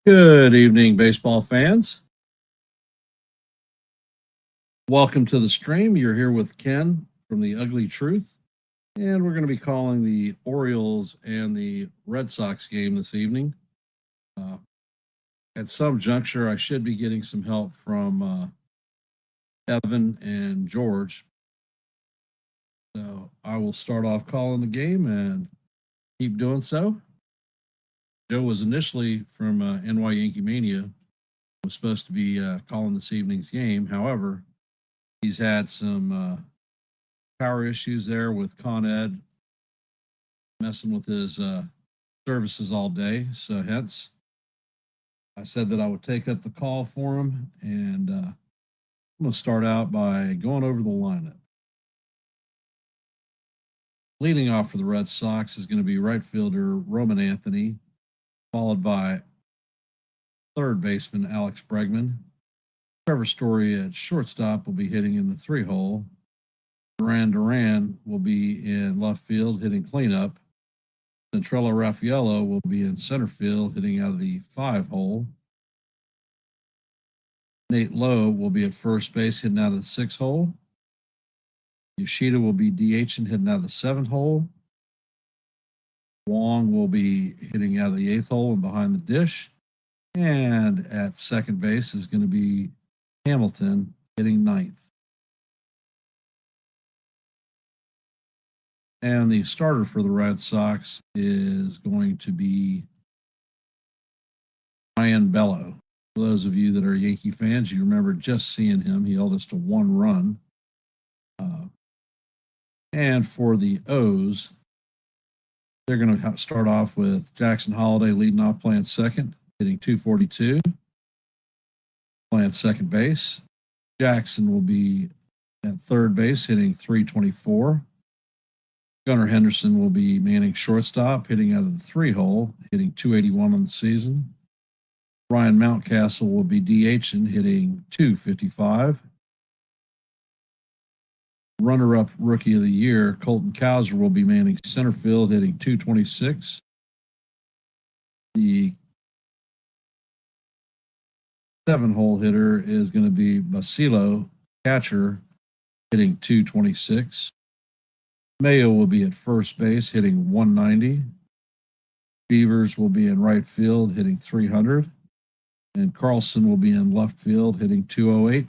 Good evening, baseball fans. Welcome to the stream. You're here with Ken from the Ugly Truth, and we're going to be calling the Orioles and the Red Sox game this evening. At some juncture, I should be getting some help from Evan and George. So I will start off calling the game and keep doing so. Joe was initially from Yankee Mania, was supposed to be calling this evening's game. However, he's had some power issues there with Con Ed messing with his services all day. So hence, I said that I would take up the call for him, and I'm going to start out by going over the lineup. Leading off for the Red Sox is going to be right fielder Roman Anthony, followed by third baseman Alex Bregman. Trevor Story at shortstop will be hitting in the 3-hole. Duran will be in left field hitting cleanup. Centrella Raffaello will be in center field hitting out of the 5-hole. Nate Lowe will be at first base hitting out of the 6-hole. Yoshida will be DHing hitting out of the 7-hole. Wong will be hitting out of the 8th-hole and behind the dish. And at second base is going to be Hamilton hitting 9th. And the starter for the Red Sox is going to be Brayan Bello. For those of you that are Yankee fans, you remember just seeing him. He held us to 1 run. And for the O's, they're going to start off with Jackson Holiday leading off playing second, hitting 242. Playing second base. Jackson will be at third base hitting 324. Gunnar Henderson will be manning shortstop, hitting out of the 3-hole, hitting 281 on the season. Ryan Mountcastle will be DHing, hitting 255. Runner-up Rookie of the Year, Colton Cowser will be manning center field, hitting 226. The 7-hole hitter is going to be Basilo, catcher, hitting 226. Mayo will be at first base, hitting 190. Beavers will be in right field, hitting 300. And Carlson will be in left field, hitting 208.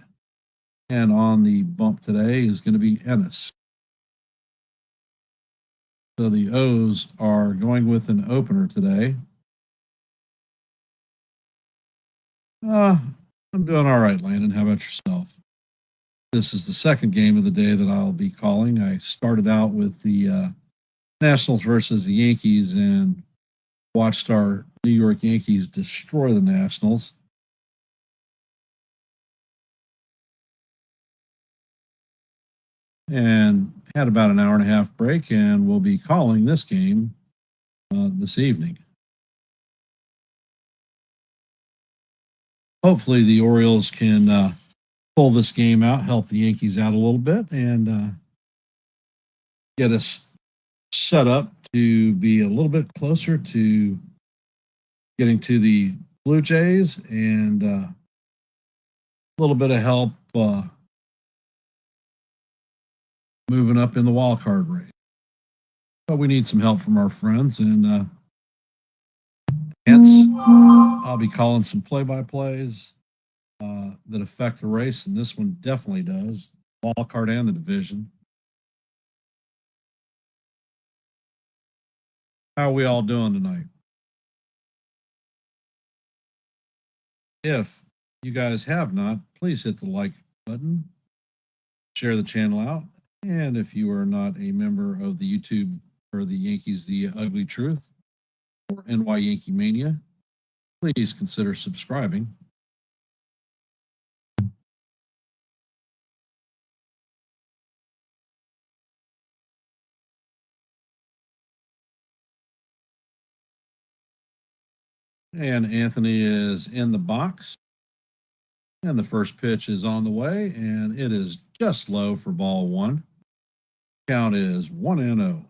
And on the bump today is going to be Ennis. So the O's are going with an opener today. I'm doing all right, Landon. How about yourself? This is the second game of the day that I'll be calling. I started out with the Nationals versus the Yankees and watched our New York Yankees destroy the Nationals. And had about an hour and a half break, and we'll be calling this game this evening. Hopefully the Orioles can pull this game out, help the Yankees out a little bit, and get us set up to be a little bit closer to getting to the Blue Jays and a little bit of help moving up in the wild card race. But we need some help from our friends, and hence I'll be calling some play-by-plays that affect the race, and this one definitely does, wild card and the division. How are we all doing tonight? If you guys have not, please hit the like button, share the channel out, and if you are not a member of the YouTube or the Yankees The Ugly Truth or NY Yankee Mania, please consider subscribing. And Anthony is in the box. And the first pitch is on the way, and it is just low for ball 1. Count is 1-0.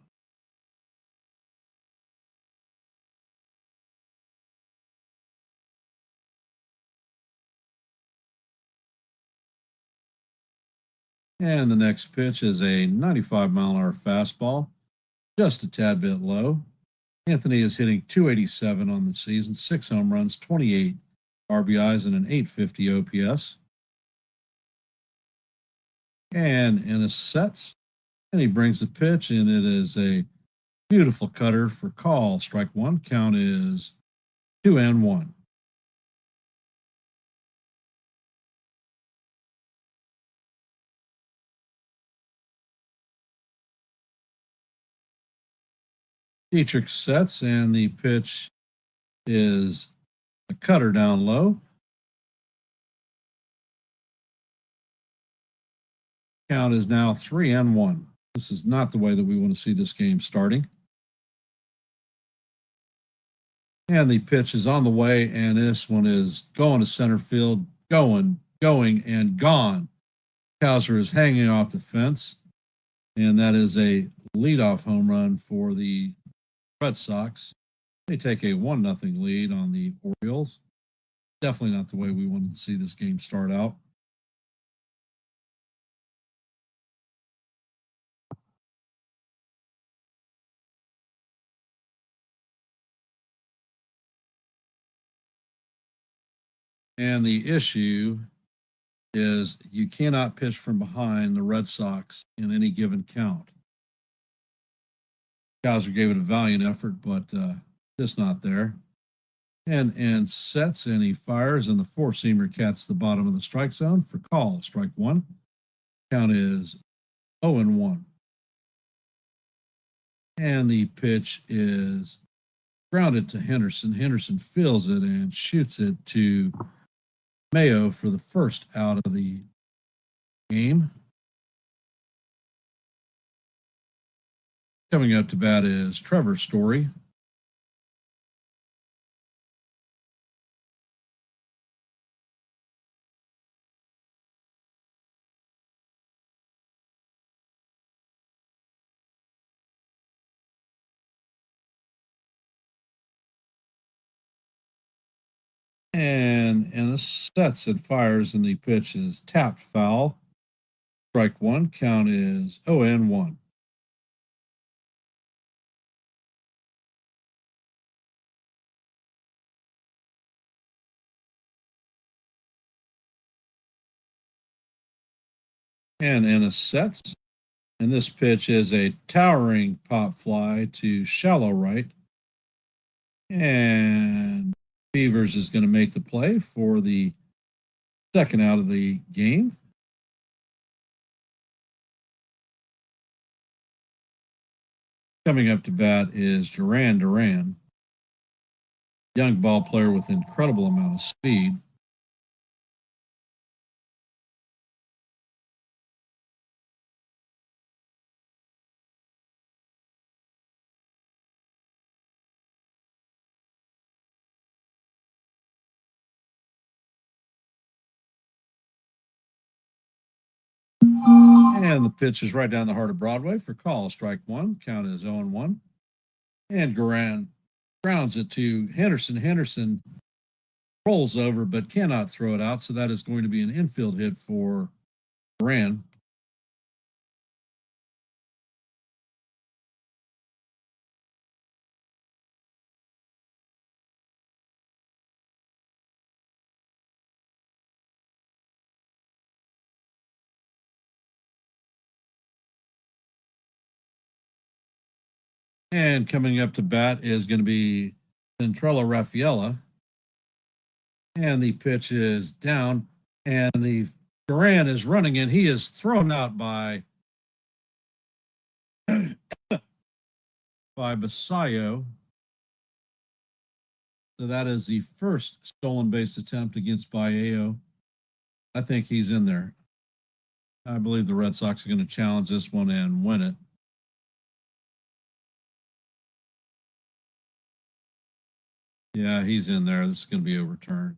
And the next pitch is a 95-mile-an-hour fastball, just a tad bit low. Anthony is hitting 287 on the season, 6 home runs, 28 RBIs, and an 850 OPS. And Ennis sets, and he brings the pitch, and it is a beautiful cutter for call. Strike one. Count is 2-1. Dietrich sets, and the pitch is a cutter down low. Count is now 3-1. This is not the way that we want to see this game starting. And the pitch is on the way, and this one is going to center field, going, and gone. Cowser is hanging off the fence, and that is a leadoff home run for the Red Sox. They take a 1-0 lead on the Orioles. Definitely not the way we wanted to see this game start out. And the issue is you cannot pitch from behind the Red Sox in any given count. Cowser gave it a valiant effort, but just not there. And sets, and he fires, and the four-seamer catches the bottom of the strike zone for call. Strike one. Count is 0-1. And the pitch is grounded to Henderson. Henderson feels it and shoots it to Mayo for the first out of the game. Coming up to bat is Trevor Story. And this sets and fires, and the pitch is tapped foul. Strike one. Count is 0-1. And Ennis sets. And this pitch is a towering pop fly to shallow right. And Beavers is going to make the play for the second out of the game. Coming up to bat is Duran. Young ball player with incredible amount of speed. And the pitch is right down the heart of Broadway for call. Strike one. Count is 0-1. And Duran grounds it to Henderson. Henderson rolls over but cannot throw it out. So that is going to be an infield hit for Duran. And coming up to bat is going to be Centrella Raffaella. And the pitch is down, and the Duran is running, and he is thrown out by Basayo. So that is the first stolen base attempt against Baeo. I think he's in there. I believe the Red Sox are going to challenge this one and win it. Yeah, he's in there. This is going to be overturned.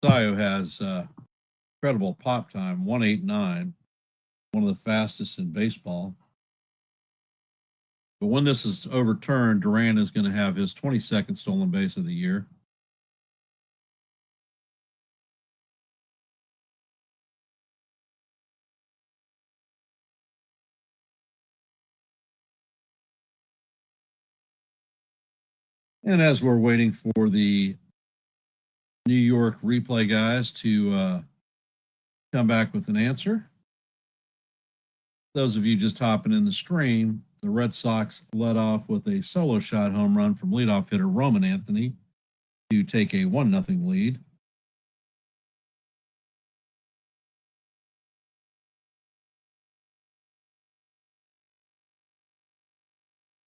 Basayo has Incredible pop time, 189, one of the fastest in baseball. But when this is overturned, Duran is going to have his 22nd stolen base of the year. And as we're waiting for the New York replay guys to come back with an answer, those of you just hopping in the stream, the Red Sox led off with a solo shot home run from leadoff hitter Roman Anthony to take a 1-0 lead.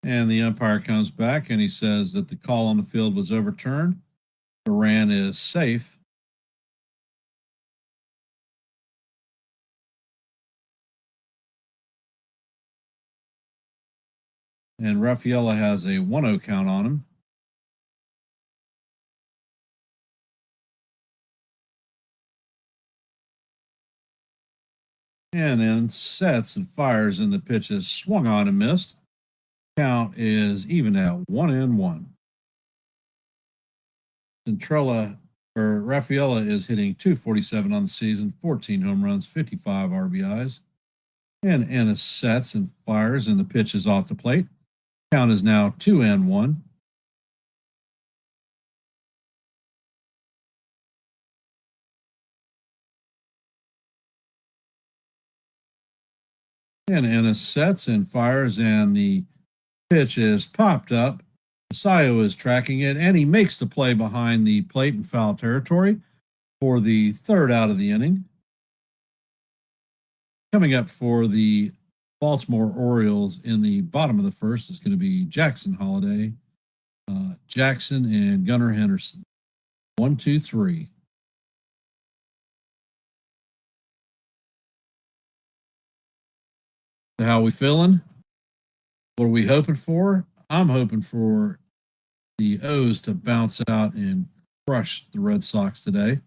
And the umpire comes back and he says that the call on the field was overturned. Duran is safe. And Rafaela has a 1-0 count on him. And then sets and fires, and the pitch is swung on and missed. Count is even at 1-1. Rafaela is hitting .247 on the season, 14 home runs, 55 RBIs. And Ennis sets and fires, and the pitch is off the plate. Count is now 2-1. And Ennis sets and fires, and the pitch is popped up. Sayo is tracking it, and he makes the play behind the plate in foul territory for the third out of the inning. Coming up for the Baltimore Orioles in the bottom of the first is going to be Jackson Holiday, Jackson, and Gunnar Henderson. 1, 2, 3. So how are we feeling? What are we hoping for? I'm hoping for the O's to bounce out and crush the Red Sox today.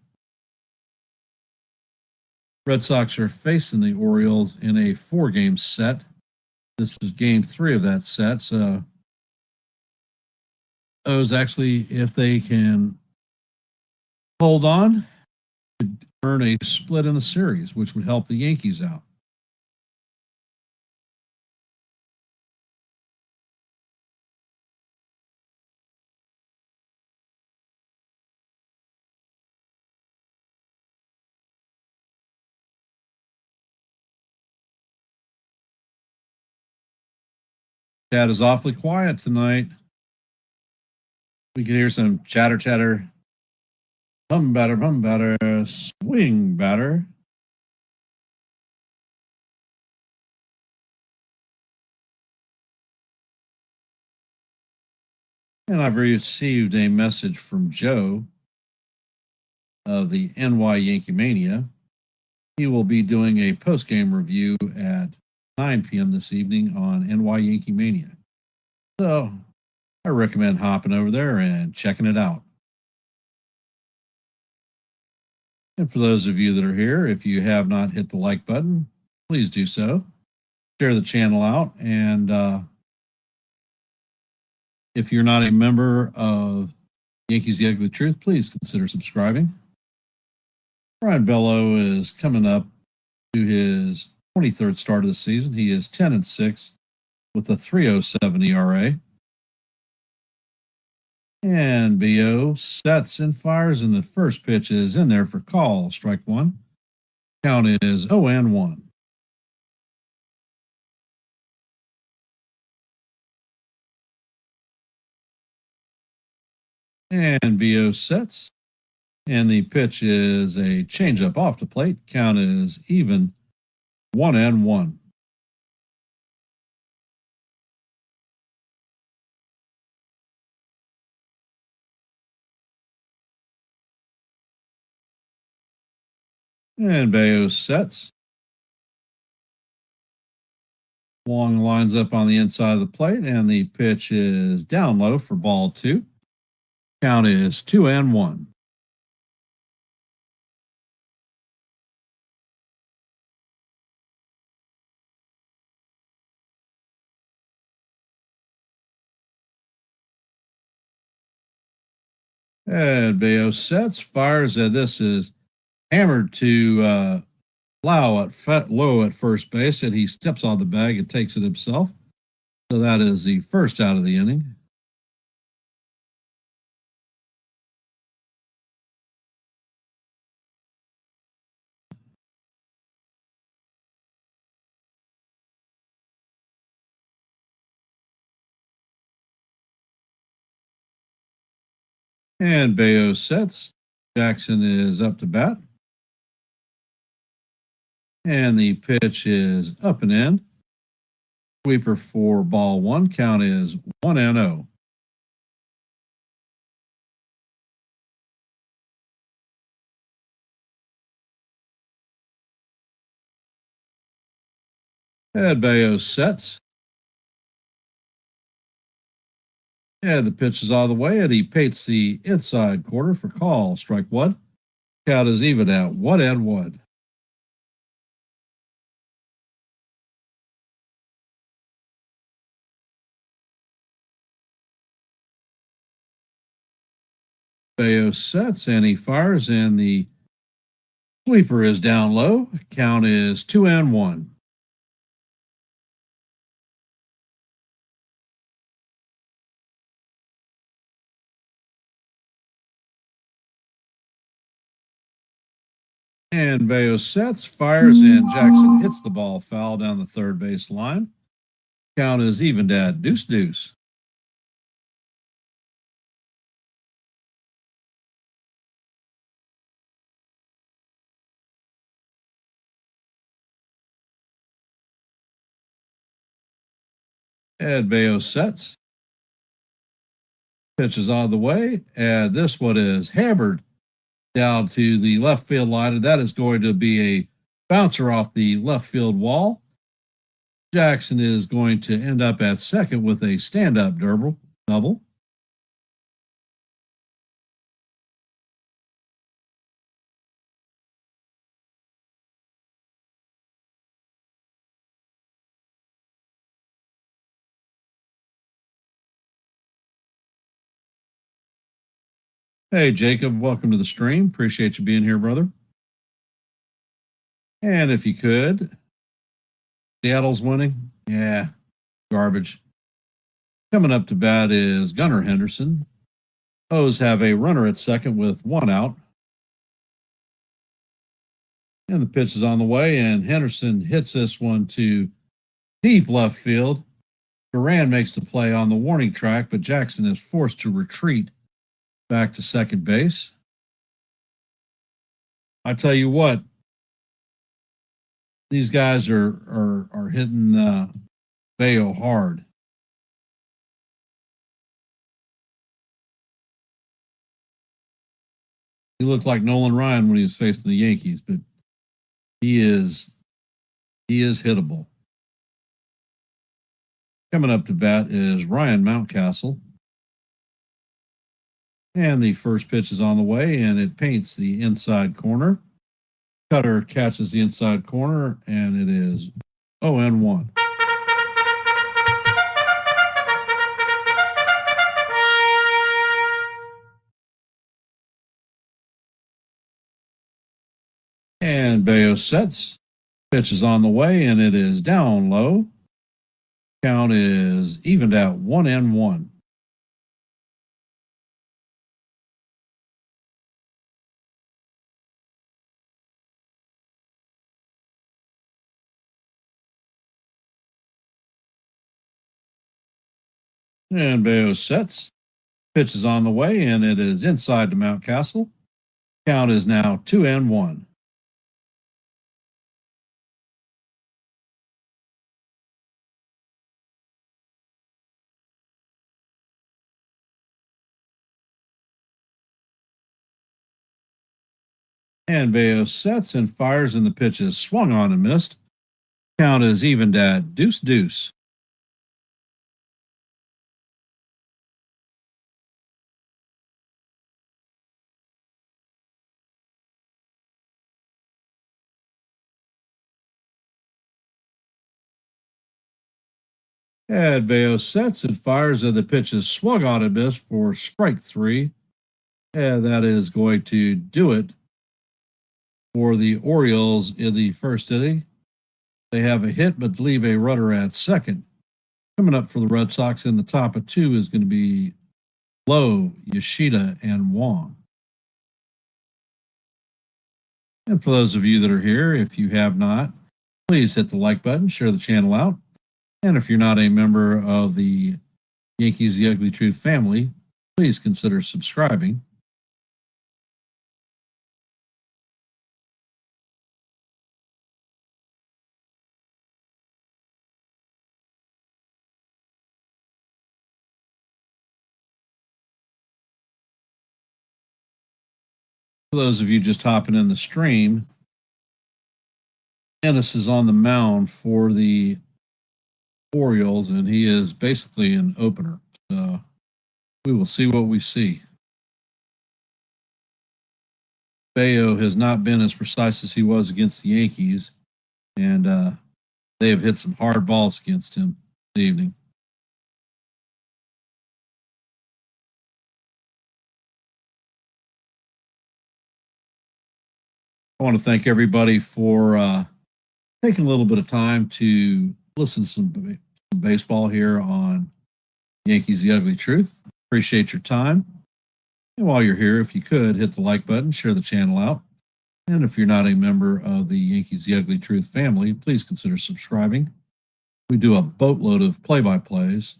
Red Sox are facing the Orioles in a 4-game set. This is game 3 of that set. So O's actually, if they can hold on, could earn a split in the series, which would help the Yankees out. Dad is awfully quiet tonight. We can hear some chatter, chatter. Hum batter, swing batter. And I've received a message from Joe of the NY Yankee Mania. He will be doing a post-game review at 9 p.m. this evening on NY Yankee Mania. So I recommend hopping over there and checking it out. And for those of you that are here, if you have not hit the like button, please do so. Share the channel out. And if you're not a member of Yankees The Ugly Truth, please consider subscribing. Brayan Bello is coming up to his 23rd start of the season. He is 10-6 with a 3.07 ERA. And Bello sets and fires, and the first pitch is in there for call. Strike 1. Count is 0-1. And Bello sets, and the pitch is a changeup off the plate. Count is even, 1-1. And Bello sets. Wong lines up on the inside of the plate, and the pitch is down low for ball 2. Count is 2-1. And Bayo sets, fires, and this is hammered to low at first base, and he steps on the bag and takes it himself. So that is the first out of the inning. And Bayo sets. Jackson is up to bat. And the pitch is up and in. Sweeper for ball one. Count is 1-0. And Bayo sets. And the pitch is all the way, and he paints the inside corner for call. Strike one. Count is even at 1-1. Bayo sets and he fires, and the sweeper is down low. Count is 2-1. And Bayo sets, fires, and Jackson hits the ball foul down the third base line. Count is evened at 2-2. And Bayo sets. Pitch is on the way, and this one is hammered down to the left field line, and that is going to be a bouncer off the left field wall. Jackson is going to end up at second with a stand-up double. Hey, Jacob, welcome to the stream. Appreciate you being here, brother. And if you could, Seattle's winning. Yeah, garbage. Coming up to bat is Gunnar Henderson. O's have a runner at second with one out. And the pitch is on the way, and Henderson hits this one to deep left field. Brayan makes the play on the warning track, but Jackson is forced to retreat back to second base. I tell you what, these guys are hitting Bello hard. He looked like Nolan Ryan when he was facing the Yankees, but he is hittable. Coming up to bat is Ryan Mountcastle. And the first pitch is on the way, and it paints the inside corner. Cutter catches the inside corner, and it is 0-1. And Bello sets. Pitch is on the way, and it is down low. Count is evened out 1-1. And Bello sets. Pitch is on the way, and it is inside to Mountcastle. Count is now 2-1. And Bello sets and fires, and the pitch is swung on and missed. Count is evened at 2-2. And Bello sets and fires, and the pitch is swung on and missed for strike three. And that is going to do it for the Orioles in the first inning. They have a hit, but leave a runner at second. Coming up for the Red Sox in the top of two is going to be Lowe, Yoshida, and Wong. And for those of you that are here, if you have not, please hit the like button, share the channel out. And if you're not a member of the Yankees The Ugly Truth family, please consider subscribing. For those of you just hopping in the stream, Ennis is on the mound for the Orioles, and he is basically an opener. So we will see what we see. Bello has not been as precise as he was against the Yankees, and they have hit some hard balls against him this evening. I want to thank everybody for taking a little bit of time to listen to some baseball here on Yankees The Ugly Truth. Appreciate your time. And while you're here, if you could, hit the like button, share the channel out. And if you're not a member of the Yankees The Ugly Truth family, please consider subscribing. We do a boatload of play-by-plays,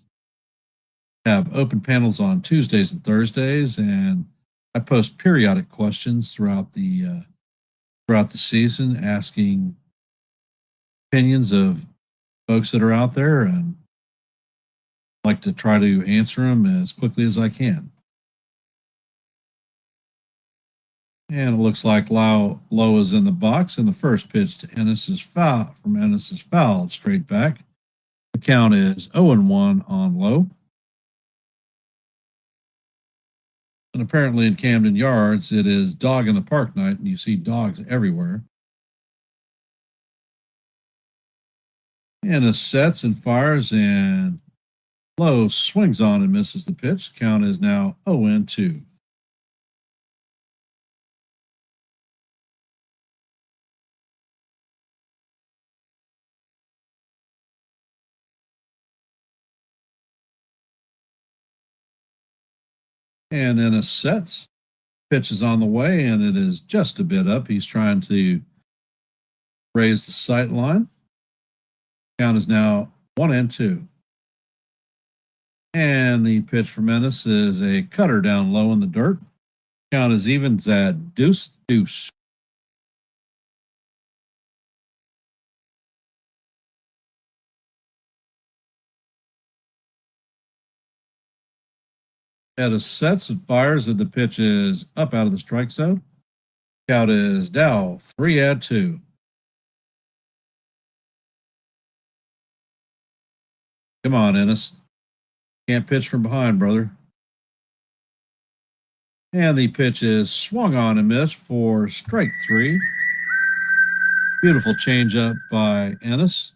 have open panels on Tuesdays and Thursdays, and I post periodic questions throughout the season, asking opinions of folks that are out there, and I like to try to answer them as quickly as I can. And it looks like Lowe is in the box, and the first pitch to Ennis is fouled straight back. The count is 0-1 on Lowe. And apparently in Camden Yards, it is dog in the park night, and you see dogs everywhere. Ennis sets and fires, and Lowe swings on and misses the pitch. Count is now 0-2. And Ennis sets. Pitch is on the way, and it is just a bit up. He's trying to raise the sight line. Count is now 1-2. And the pitch from Ennis is a cutter down low in the dirt. Count is evens at 2-2. Ennis sets and fires, and the pitch is up out of the strike zone. Count is now 3-2. Come on, Ennis. Can't pitch from behind, brother. And the pitch is swung on and missed for strike 3. Beautiful changeup by Ennis.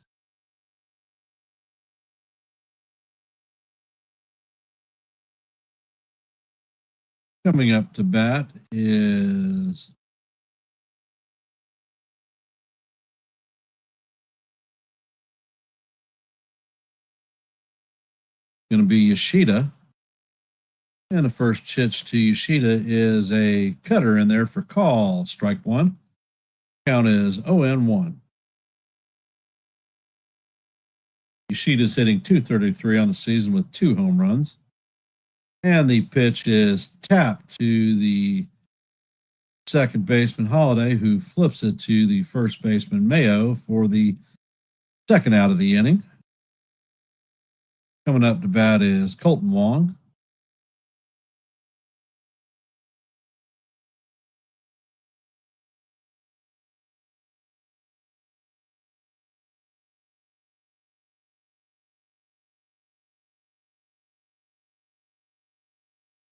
Coming up to bat is going to be Yoshida. And the first pitch to Yoshida is a cutter in there for call. Strike 1. Count is 0-1. Yoshida's hitting .233 on the season with 2 home runs. And the pitch is tapped to the second baseman Holiday, who flips it to the first baseman Mayo for the second out of the inning. Coming up to bat is Colton Wong.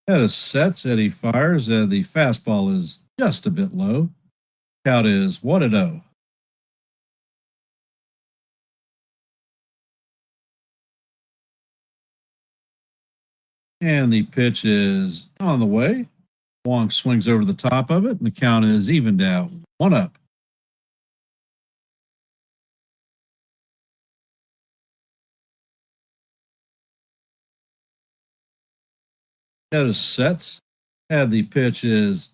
That is sets, Eddie fires, and the fastball is just a bit low. Count is 1-0. And the pitch is on the way. Wong swings over the top of it, and the count is evened out. 1-up. Notice sets. And the pitch is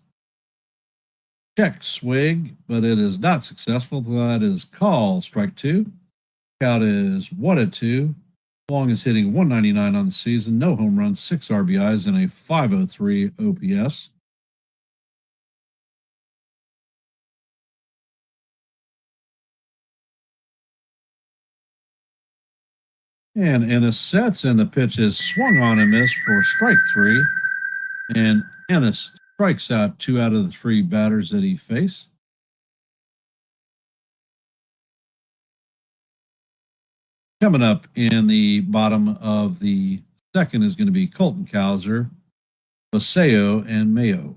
check swing, but it is not successful. That is call, strike 2. Count is 1-2. Long is hitting 199 on the season, no home runs, 6 RBIs, and a 503 OPS. And Ennis sets, and the pitch is swung on and missed for strike 3. And Ennis strikes out 2 out of the 3 batters that he faced. Coming up in the bottom of the second is going to be Colton Cowser, Paseo, and Mayo.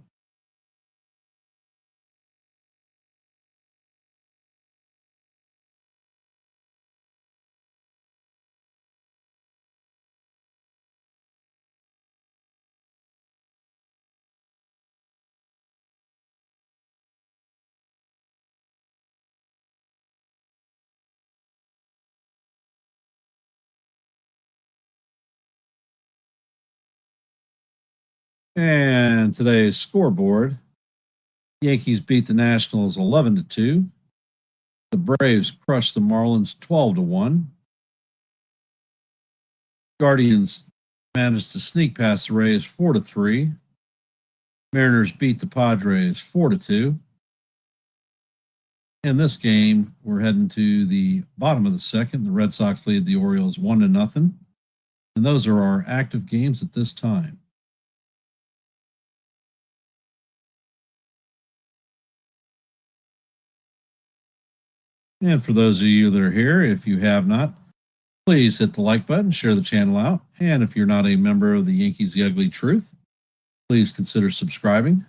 And today's scoreboard: Yankees beat the Nationals 11-2. The Braves crushed the Marlins 12-1. Guardians managed to sneak past the Rays 4-3. Mariners beat the Padres 4-2. In this game, we're heading to the bottom of the second. The Red Sox lead the Orioles 1-0. And those are our active games at this time. And for those of you that are here, if you have not, please hit the like button, share the channel out. And if you're not a member of the Yankees The Ugly Truth, please consider subscribing.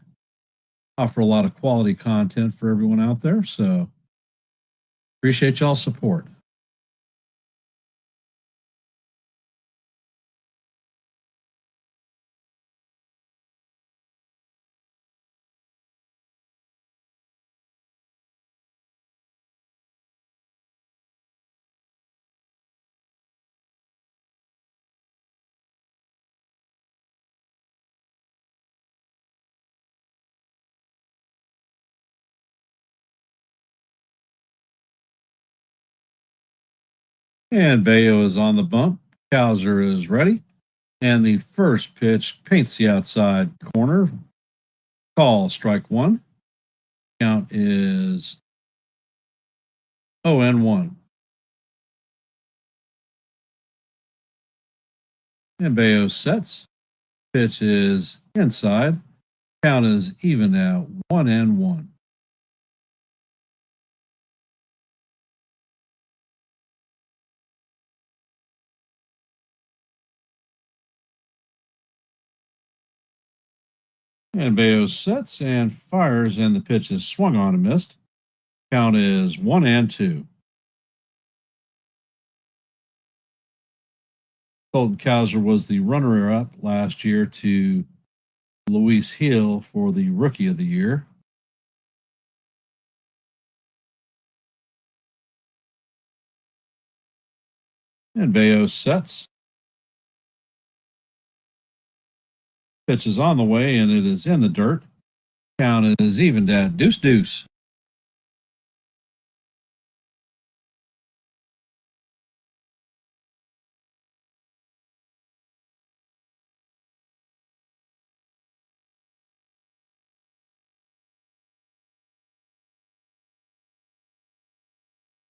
Offer a lot of quality content for everyone out there, so appreciate y'all's support. And Bello is on the bump. Cowser is ready. And the first pitch paints the outside corner. Call, strike 1. Count is 0-1. And Bello sets. Pitch is inside. Count is even at 1-1. And Bello sets and fires, and the pitch is swung on and missed. Count is 1-2. Colton Cowser was the runner-up last year to Luis Hill for the Rookie of the Year. And Bello sets. Pitch is on the way, and it is in the dirt. Count is evened at 2-2.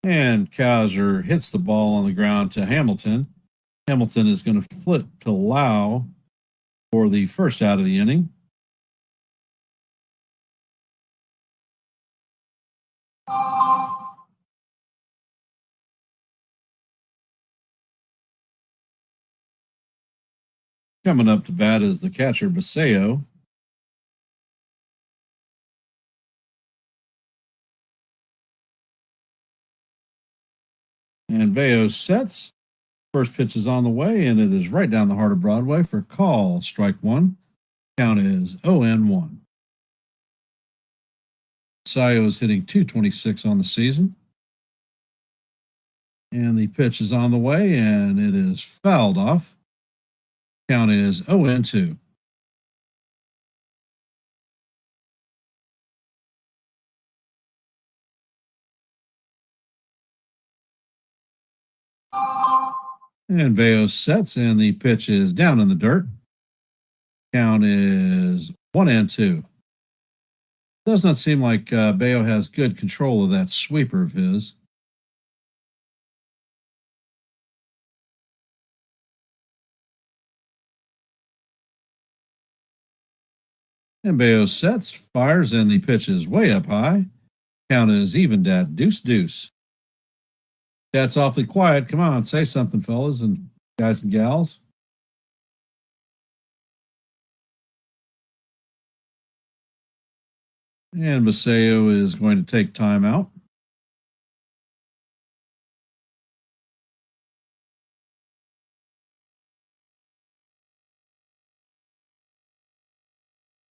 And Cowser hits the ball on the ground to Hamilton. Hamilton is going to flip to Lau for the first out of the inning. Coming up to bat is the catcher, Paseo. And Bello sets. First pitch is on the way, and it is right down the heart of Broadway for call, strike 1. Count is 0-1. Sayo is hitting 226 on the season. And the pitch is on the way, and it is fouled off. Count is 0-2. And Bello sets, and the pitch is down in the dirt. Count is 1-2. Does not seem like Bello has good control of that sweeper of his. And Bello sets, fires, and the pitch is way up high. Count is evened at 2-2. That's awfully quiet. Come on, say something, fellas and guys and gals. And Maseo is going to take time out.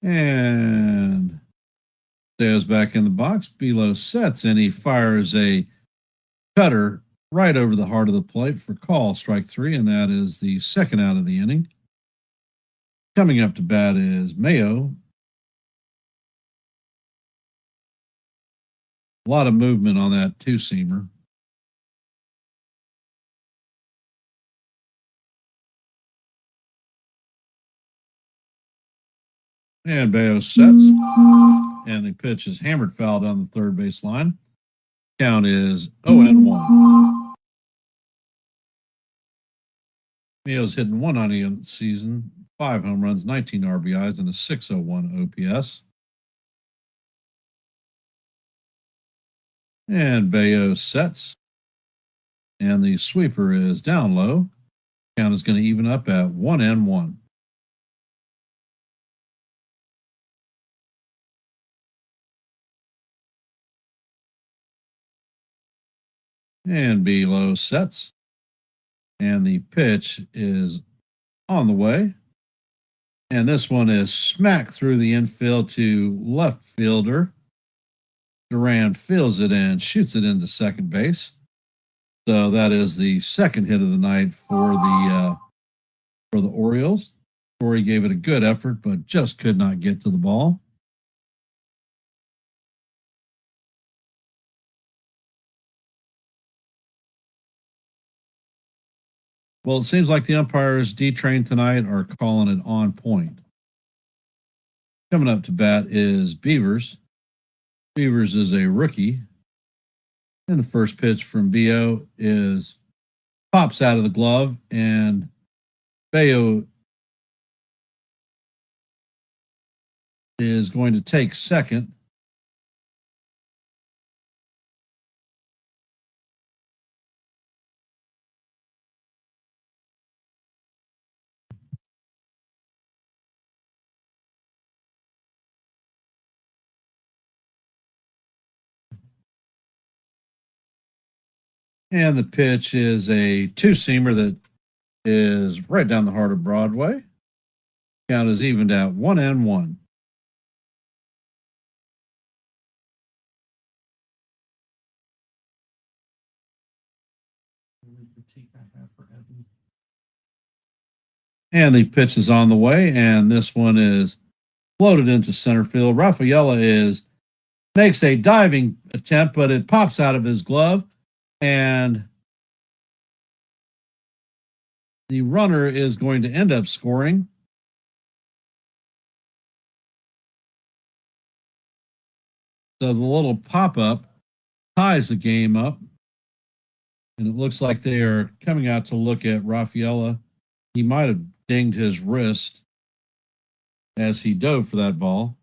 And Maseo's back in the box. Bello sets, and he fires a cutter right over the heart of the plate for call, strike 3, and that is the second out of the inning. Coming up to bat is Mayo. A lot of movement on that two-seamer. And Bello sets, and the pitch is hammered foul down the third base line. Count is 0-1. Mayo's hitting 190 in the season, 5 home runs, 19 RBIs, and a 601 OPS. And Bello sets, and the sweeper is down low. Count is going to even up at 1-1. And Bello sets, and the pitch is on the way. And this one is smacked through the infield to left fielder. Duran fields it and shoots it into second base. So that is the second hit of the night for the Orioles. Corey gave it a good effort, but just could not get to the ball. Well, it seems like the umpires D-Train tonight are calling it on point. Coming up to bat is Beavers. Beavers is a rookie. And the first pitch from Bello is pops out of the glove, and Bello is going to take second. And the pitch is a two-seamer that is right down the heart of Broadway. Count is evened at 1-1. And the pitch is on the way, and this one is floated into center field. Rafaela makes a diving attempt, but it pops out of his glove, and the runner is going to end up scoring. So the little pop-up ties the game up, and it looks like they are coming out to look at Rafaela. He might have dinged his wrist as he dove for that ball.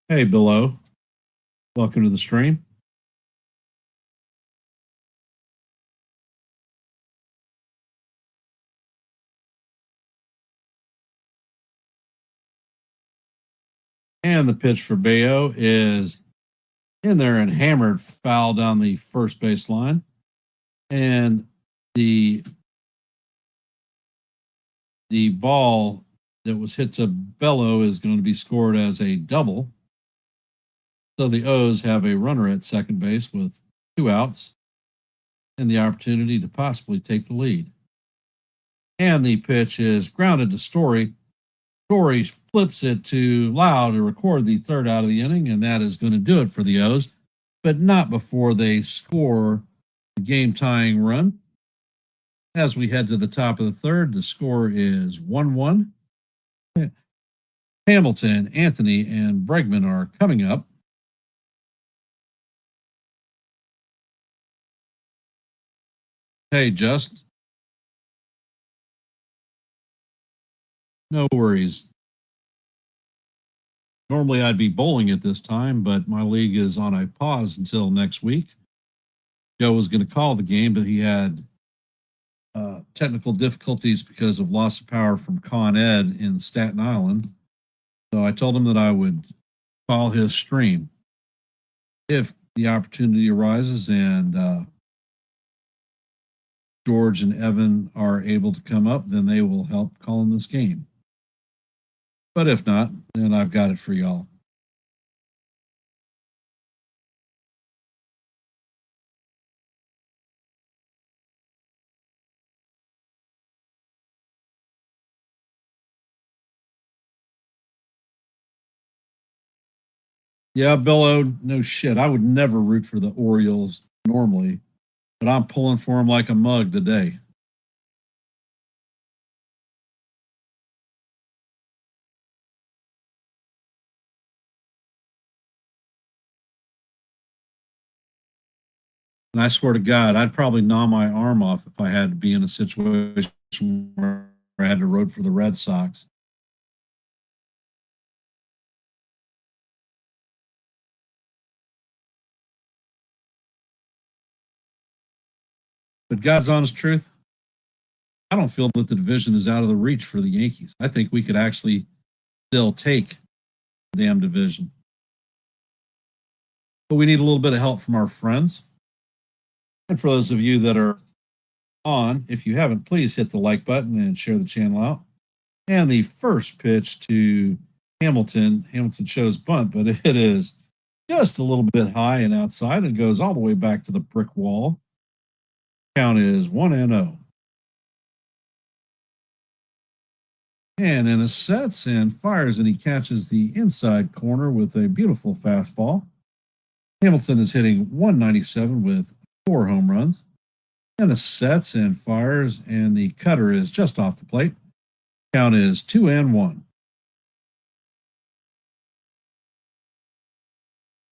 Hey, Bello. Welcome to the stream. And the pitch for Bello is in there and hammered foul down the first base line. And the the ball that was hit to Bello is going to be scored as a double. So the O's have a runner at second base with 2 outs and the opportunity to possibly take the lead. And the pitch is grounded to Story. Story flips it to Lau to record the 3rd out of the inning, and that is going to do it for the O's, but not before they score the game-tying run. As we head to the top of the 3rd, the score is 1-1. Hamilton, Anthony, and Bregman are coming up. Hey, Just. No worries. Normally I'd be bowling at this time, but my league is on a pause until next week. Joe was going to call the game, but he had technical difficulties because of loss of power from Con Ed in Staten Island. So I told him that I would call his stream if the opportunity arises and George and Evan are able to come up, then they will help calling this game. But if not, then I've got it for y'all. Yeah, Bello, no shit. I would never root for the Orioles normally, but I'm pulling for them like a mug today. And I swear to God, I'd probably gnaw my arm off if I had to be in a situation where I had to root for the Red Sox. But God's honest truth, I don't feel that the division is out of the reach for the Yankees. I think we could actually still take the damn division. But we need a little bit of help from our friends. And for those of you that are on, if you haven't, please hit the like button and share the channel out. And the first pitch to Hamilton. Hamilton shows bunt, but it is just a little bit high and outside and goes all the way back to the brick wall. Count is 1-0. And then it sets and fires, and he catches the inside corner with a beautiful fastball. Hamilton is hitting 197 with 4 home runs. And it sets and fires, and the cutter is just off the plate. Count is 2-1.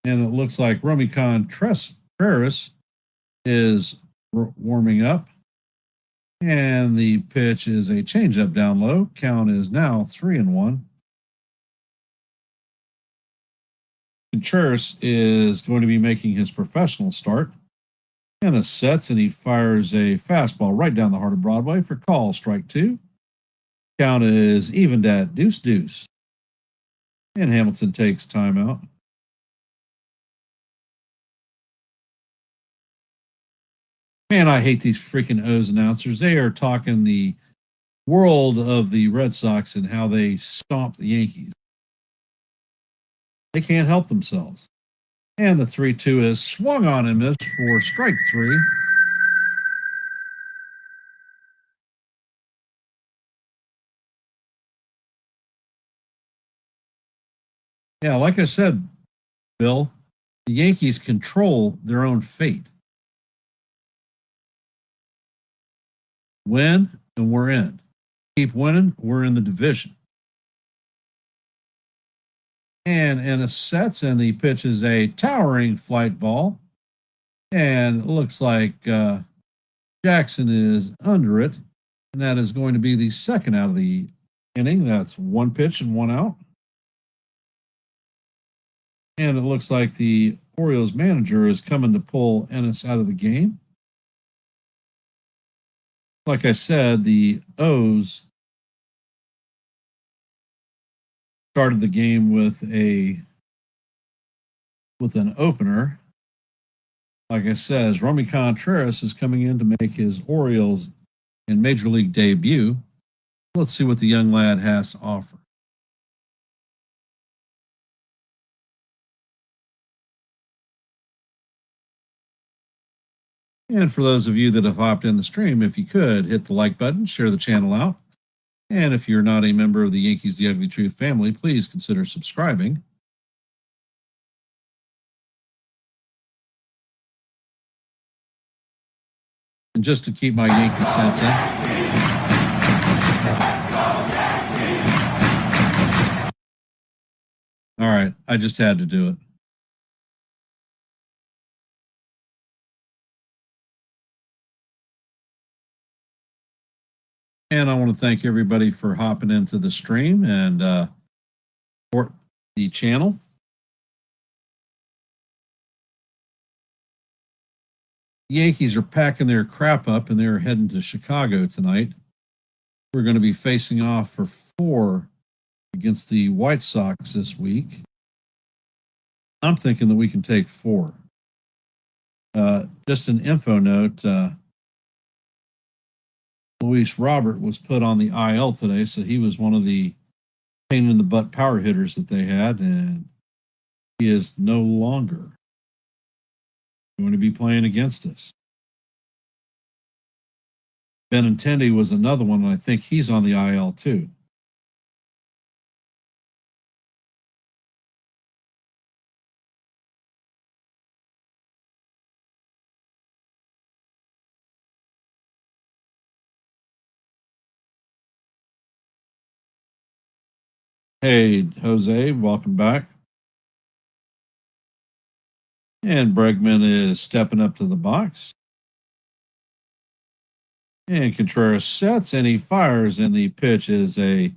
And it looks like Romy Contreras is warming up. And the pitch is a changeup down low. Count is now 3-1. Contreras is going to be making his professional start. And it sets, and he fires a fastball right down the heart of Broadway for call, strike 2. Count is evened at 2-2. And Hamilton takes timeout. Man, I hate these freaking O's announcers. They are talking the world of the Red Sox and how they stomp the Yankees. They can't help themselves. And the 3-2 is swung on and missed for strike 3. Yeah, like I said, Bill, the Yankees control their own fate. Win, and we're in. Keep winning, we're in the division. And it sets, and the pitch is a towering flight ball. And it looks like Jackson is under it. And that is going to be the 2nd out of the inning. That's 1 pitch and 1 out. And it looks like the Orioles manager is coming to pull Ennis out of the game. Like I said, the O's started the game with an opener. Like I said, Romy Contreras is coming in to make his Orioles in Major League debut. Let's see what the young lad has to offer. And for those of you that have hopped in the stream, if you could hit the like button, share the channel out. And if you're not a member of the Yankees The Ugly Truth family, please consider subscribing. And just to keep my Yankee sense in, all right, I just had to do it. And I want to thank everybody for hopping into the stream and support the channel. The Yankees are packing their crap up and they're heading to Chicago tonight. We're going to be facing off for 4 against the White Sox this week. I'm thinking that we can take 4. Just an info note, Luis Robert was put on the IL today, so he was one of the pain in the butt power hitters that they had, and he is no longer going to be playing against us. Benintendi was another one, and I think he's on the IL too. Hey, Jose, welcome back. And Bregman is stepping up to the box. And Contreras sets and he fires, and the pitch is a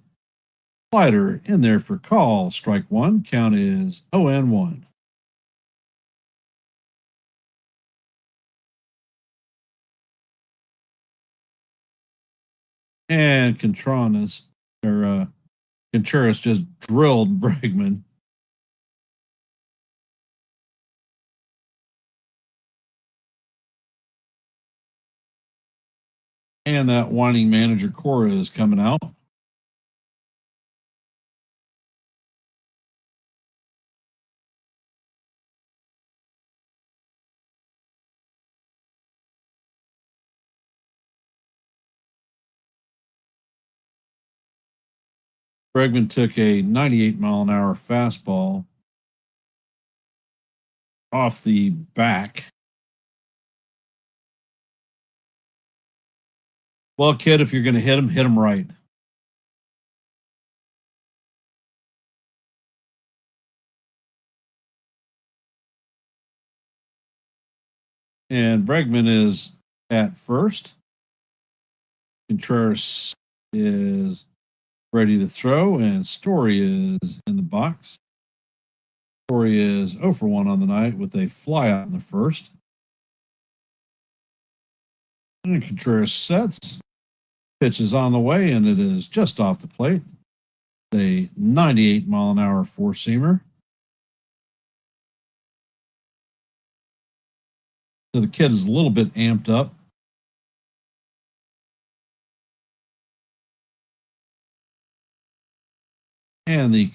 slider in there for call. Strike 1. Count is 0-1. And Contreras just drilled Bregman. And that whining manager Cora is coming out. Bregman took a 98-mile-an-hour fastball off the back. Well, kid, if you're going to hit him right. And Bregman is at first. Contreras is ready to throw, and Story is in the box. Story is 0 for 1 on the night with a flyout in the first. And Contreras sets. Pitch is on the way, and it is just off the plate. A 98-mile-an-hour four-seamer. So the kid is a little bit amped up. And the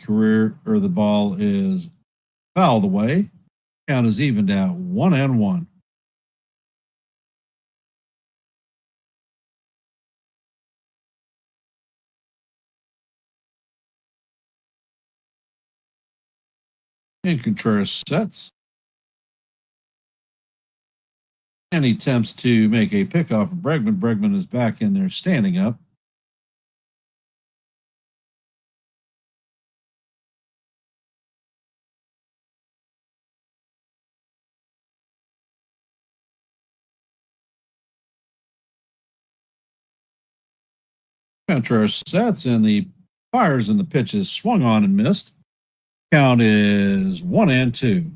ball is fouled away. Count is evened out 1-1. And Contreras sets. And he attempts to make a pickoff of Bregman. Bregman is back in there standing up. Contreras sets, and the fires, and the pitch is swung on and missed. Count is 1-2.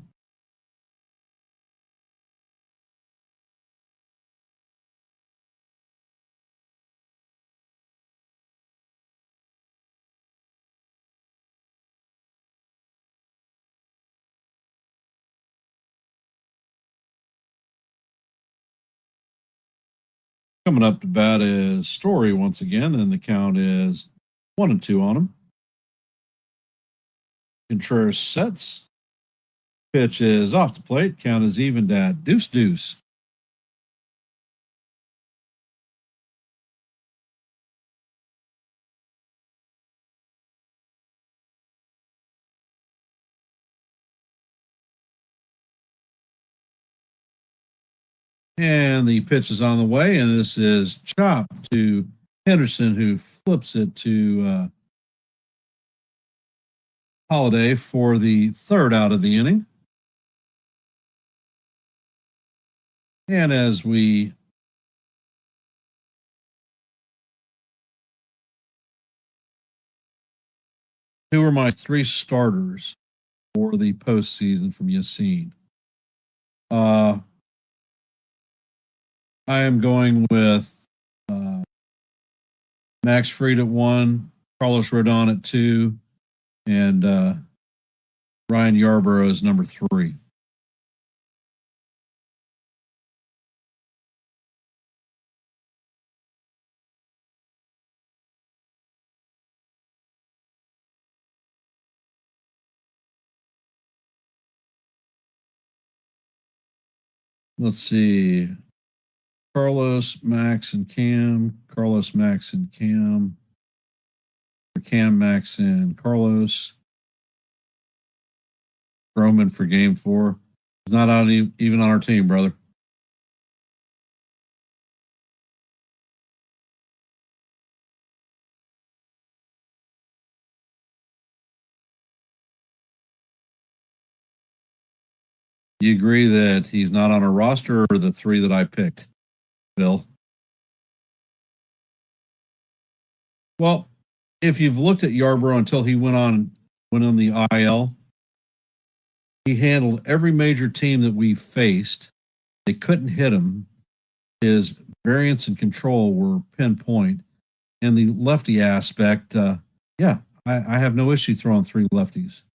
Coming up to bat is Story once again, and the count is 1-2 on him. Contreras sets. Pitch is off the plate. Count is evened at deuce. And the pitch is on the way, and this is chopped to Henderson, who flips it to Holiday for the third out of the inning. And as we who are my three starters for the postseason from Yassine? I am going with Max Fried at 1, Carlos Rodon at 2, and Ryan Yarbrough is number 3. Let's see. Carlos, Max, and Cam. Carlos, Max, and Cam. For Cam, Max, and Carlos. Roman for game 4. He's not on even on our team, brother. You agree that he's not on our roster, or the 3 that I picked, Bill? Well, if you've looked at Yarbrough until he went on the IL, he handled every major team that we faced. They couldn't hit him. His variance and control were pinpoint. And the lefty aspect, I have no issue throwing 3 lefties.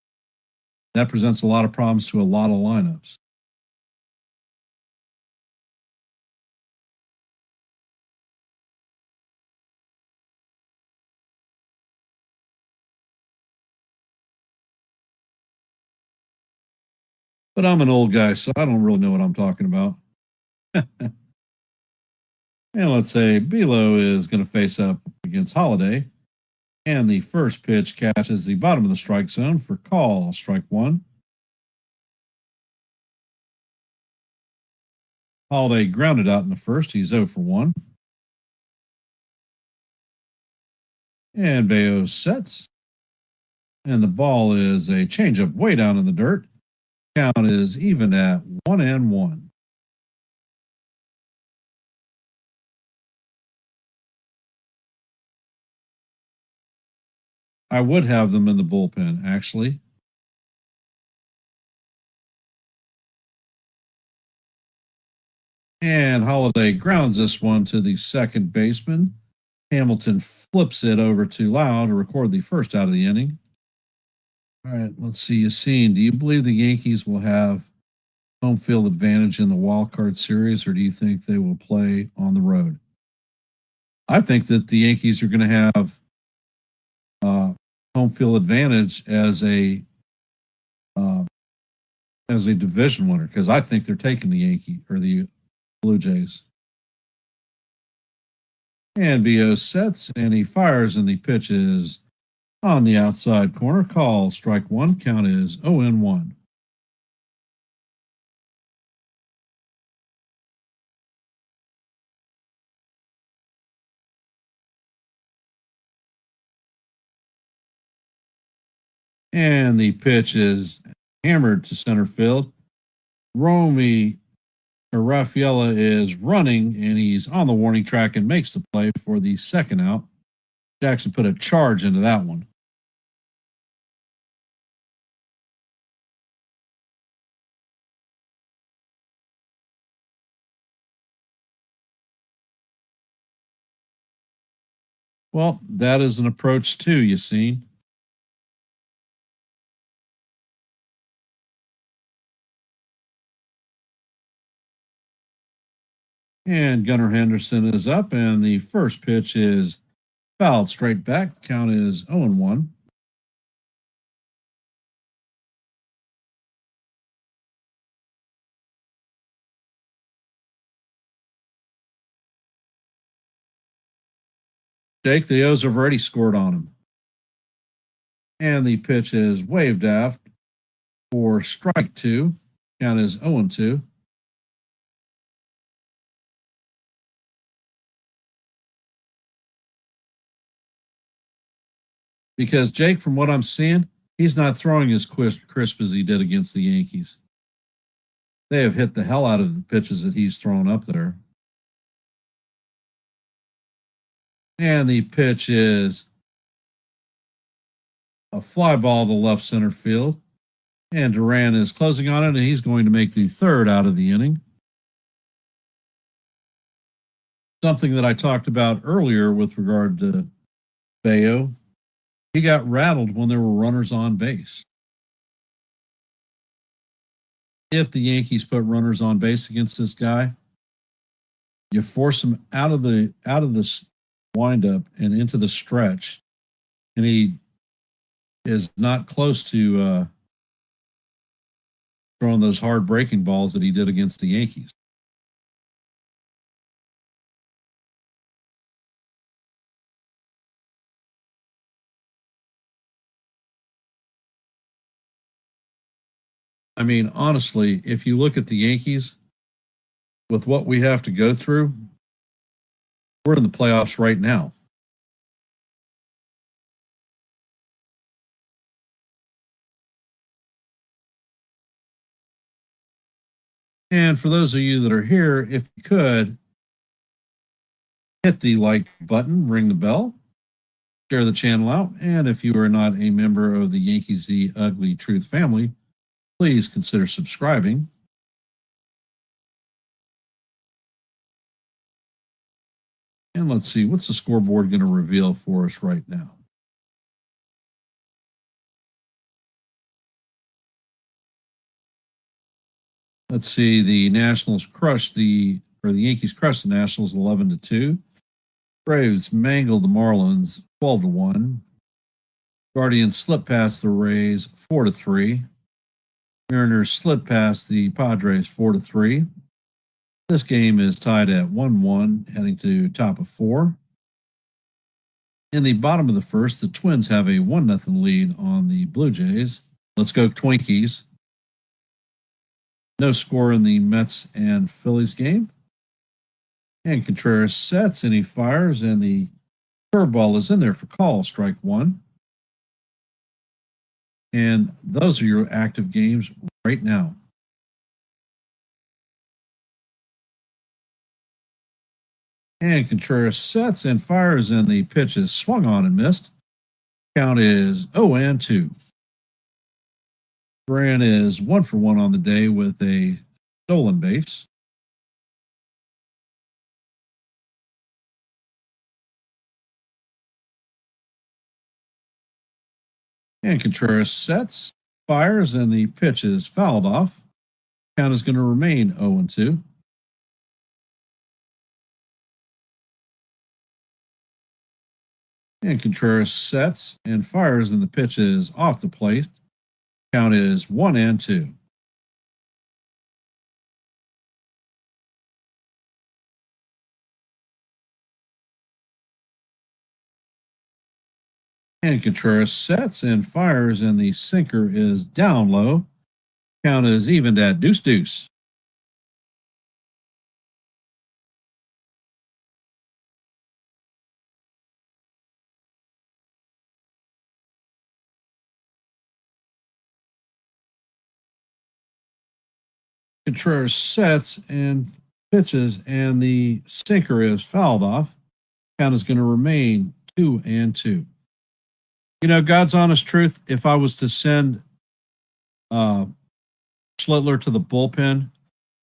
That presents a lot of problems to a lot of lineups. But I'm an old guy, so I don't really know what I'm talking about. And let's say Bello is going to face up against Holiday. And the first pitch catches the bottom of the strike zone for call, strike 1. Holiday grounded out in the first. He's 0 for 1. And Bello sets. And the ball is a changeup way down in the dirt. Count is even at 1-1. I would have them in the bullpen, actually. And Holiday grounds this one to the second baseman. Hamilton flips it over to Lau to record the first out of the inning. All right, let's see. Yassine, do you believe the Yankees will have home field advantage in the wild card series, or do you think they will play on the road? I think that the Yankees are going to have home field advantage as a division winner, because I think they're taking the Yankee or the Blue Jays. And Bello sets and he fires, and the pitch is on the outside corner. Call, strike 1. Count is 0-1. And the pitch is hammered to center field. Rafaela is running, and he's on the warning track and makes the play for the second out. Jackson put a charge into that one. Well, that is an approach too, you see. And Gunnar Henderson is up, and the first pitch is fouled straight back. Count is 0-1. Jake, the O's have already scored on him. And the pitch is waved aft for strike 2. Count is 0-2. Because, Jake, from what I'm seeing, he's not throwing as crisp as he did against the Yankees. They have hit the hell out of the pitches that he's thrown up there. And the pitch is a fly ball to left center field. And Duran is closing on it, and he's going to make the third out of the inning. Something that I talked about earlier with regard to Bello, he got rattled when there were runners on base. If the Yankees put runners on base against this guy, you force him out of this windup and into the stretch, and he is not close to throwing those hard breaking balls that he did against the Yankees. I mean, honestly, if you look at the Yankees, with what we have to go through, we're in the playoffs right now. And for those of you that are here, if you could, hit the like button, ring the bell, share the channel out. And if you are not a member of the Yankees The Ugly Truth family, please consider subscribing. And let's see, what's the scoreboard going to reveal for us right now? Let's see, the Yankees crushed the Nationals 11-2. Braves mangled the Marlins 12-1. Guardians slipped past the Rays 4-3. Mariners slid past the Padres 4-3. This game is tied at 1-1, heading to top of 4. In the bottom of the first, the Twins have a 1-0 lead on the Blue Jays. Let's go Twinkies. No score in the Mets and Phillies game. And Contreras sets and he fires, and the curveball is in there for call, strike 1. And those are your active games right now. And Contreras sets and fires, and the pitch is swung on and missed. Count is 0-2. Brayan is 1-for-1 on the day with a stolen base. And Contreras sets, fires, and the pitch is fouled off. Count is going to remain 0-2. And Contreras sets and fires, and the pitch is off the plate. Count is 1-2. And Contreras sets and fires, and the sinker is down low. Count is evened at deuce. Contreras sets and pitches, and the sinker is fouled off. Count is going to remain 2-2. You know, God's honest truth, if I was to send Schlittler to the bullpen,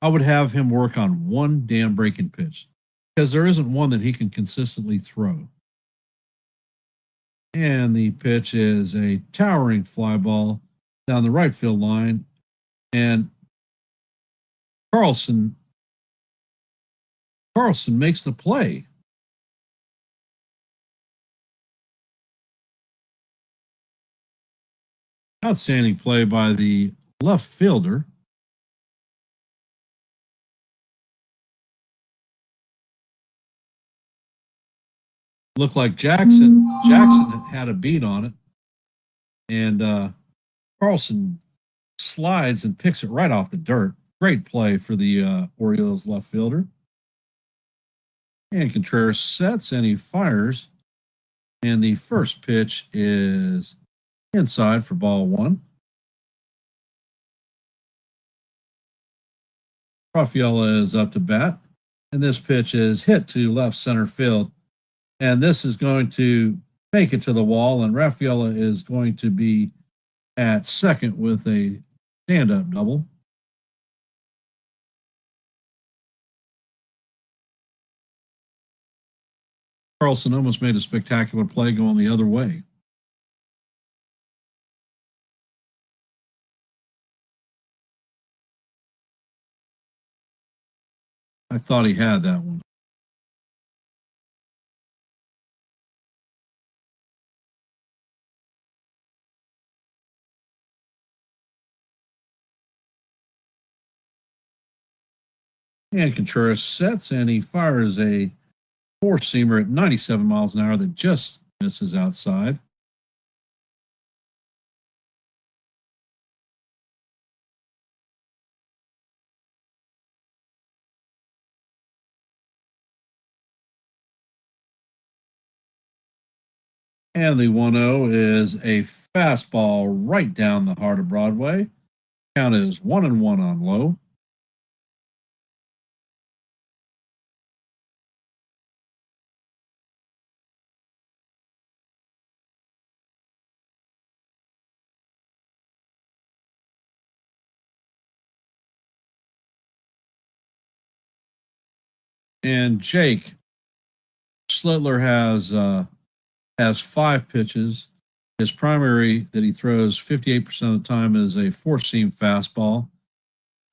I would have him work on one damn breaking pitch because there isn't one that he can consistently throw. And the pitch is a towering fly ball down the right field line. And Carlson Carlson makes the play. Outstanding play by the left fielder. Looked like Jackson had a beat on it, and Carlson slides and picks it right off the dirt. Great play for the Orioles left fielder. And Contreras sets and he fires. And the first pitch is inside for ball one. Rafaela is up to bat. And this pitch is hit to left center field. And this is going to make it to the wall. And Rafaela is going to be at second with a stand-up double. Carlson almost made a spectacular play going the other way. I thought he had that one. And Contreras sets and he fires a four-seamer at 97 miles an hour that just misses outside. And the 1-0 is a fastball right down the heart of Broadway. Count is 1-1 on low. And Jake Schlittler has 5 pitches. His primary that he throws 58% of the time is a four-seam fastball.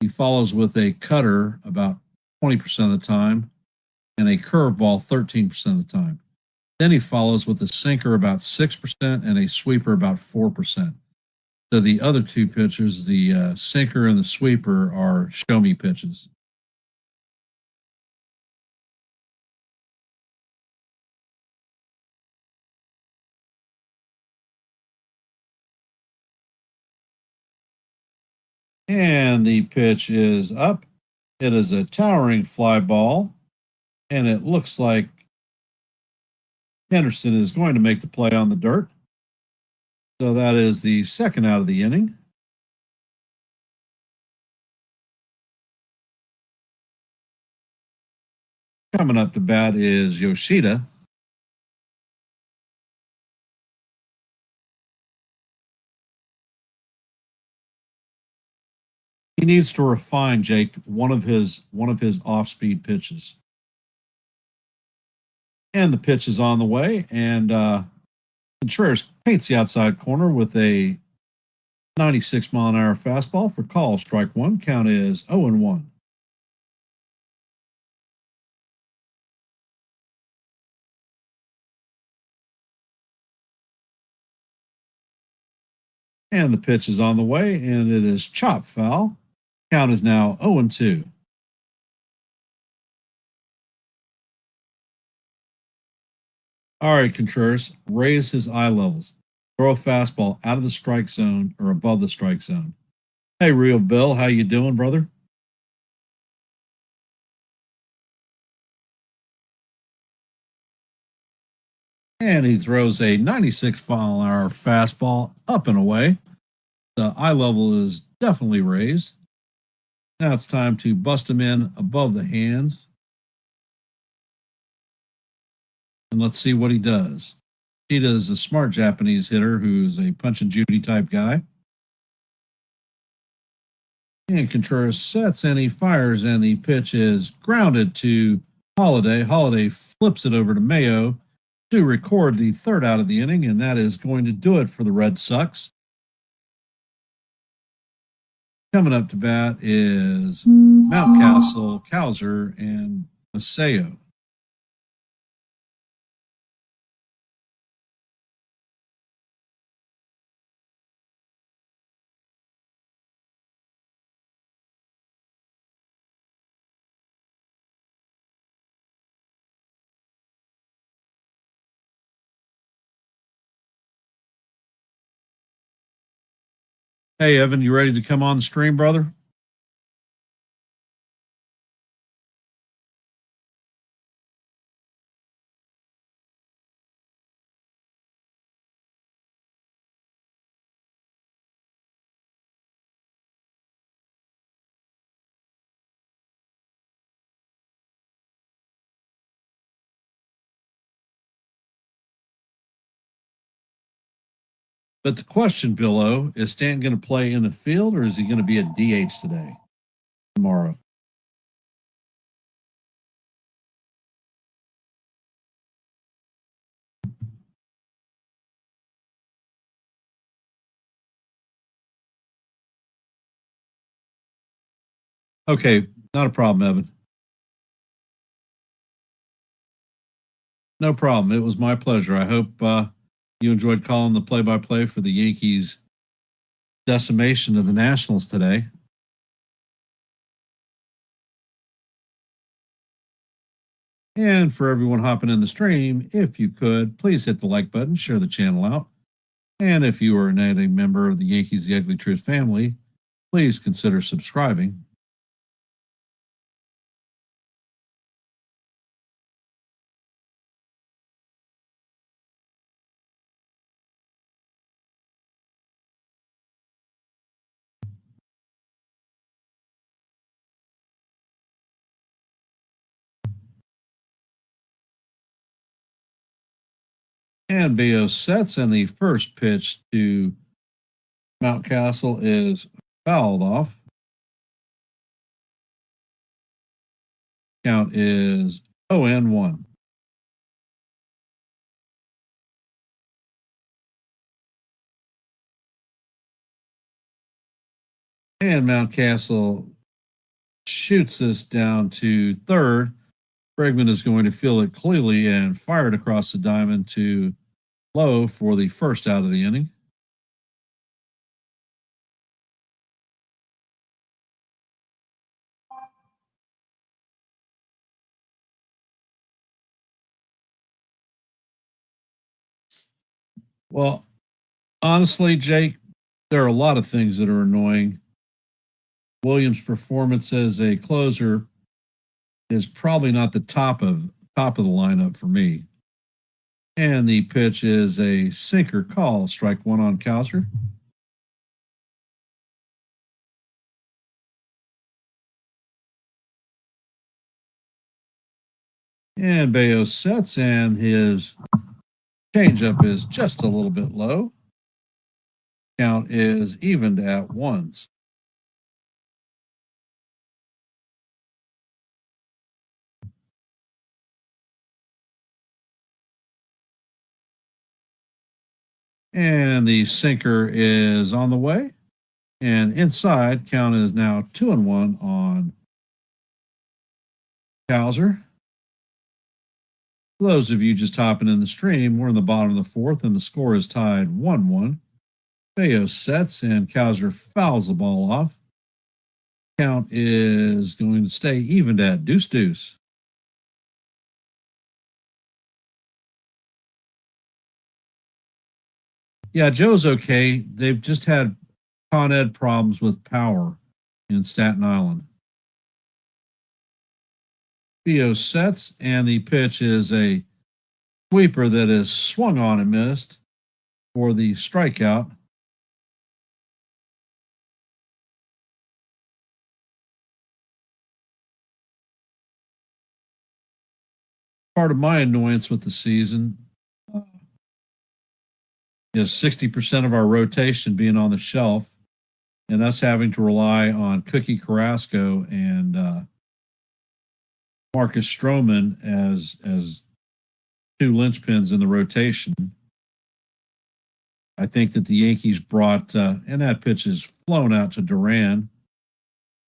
He follows with a cutter about 20% of the time and a curveball 13% of the time. Then he follows with a sinker about 6% and a sweeper about 4%. So the other two pitches, the sinker and the sweeper, are show-me pitches. And the pitch is up. It is a towering fly ball, and it looks like Henderson is going to make the play on the dirt. So that is the second out of the inning. Coming up to bat is Yoshida. He needs to refine, Jake, one of his off-speed pitches. And the pitch is on the way, and Contreras paints the outside corner with a 96-mile-an-hour fastball for call. Strike one. Count is 0-1. And the pitch is on the way, and it is chop foul. Count is now 0-2. All right, Contreras, raise his eye levels. Throw a fastball out of the strike zone or above the strike zone. Hey, Real Bill, how you doing, brother? And he throws a 96-mile-an-hour fastball up and away. The eye level is definitely raised. Now it's time to bust him in above the hands. And let's see what he does. He is a smart Japanese hitter who's a punch and Judy type guy. And Contreras sets and he fires, and the pitch is grounded to Holiday. Holiday flips it over to Mayo to record the third out of the inning, and that is going to do it for the Red Sox. Coming up to bat is Mountcastle, Cowser, and Aseo. Hey, Evan, you ready to come on the stream, brother? But the question, Billo, is Stan going to play in the field or is he going to be a DH today, tomorrow? Okay, not a problem, Evan. No problem. It was my pleasure. I hope you enjoyed calling the play-by-play for the Yankees' decimation of the Nationals today. And for everyone hopping in the stream, if you could, please hit the like button, share the channel out. And if you are not a member of the Yankees The Ugly Truth family, please consider subscribing. And Bello sets, and the first pitch to Mountcastle is fouled off. Count is 0-1. And Mountcastle shoots this down to third. Bregman is going to field it cleanly and fire it across the diamond to Lowe for the first out of the inning. Well, honestly, Jake, there are a lot of things that are annoying. Williams' performance as a closer is probably not the top of the lineup for me. And the pitch is a sinker call, strike one on Cowser. And Bello sets, and his changeup is just a little bit low. Count is evened at ones. And the sinker is on the way. And inside, count is now 2-1 on Cowser. For those of you just hopping in the stream, we're in the bottom of the fourth, and the score is tied 1-1. Bello sets, and Cowser fouls the ball off. Count is going to stay evened at deuce. Yeah, Joe's okay. They've just had Con Ed problems with power in Staten Island. Bello sets, and the pitch is a sweeper that is swung on and missed for the strikeout. Part of my annoyance with the season is 60% of our rotation being on the shelf and us having to rely on Cookie Carrasco and Marcus Stroman as two linchpins in the rotation. I think that the Yankees brought, and that pitch is flown out to Duran.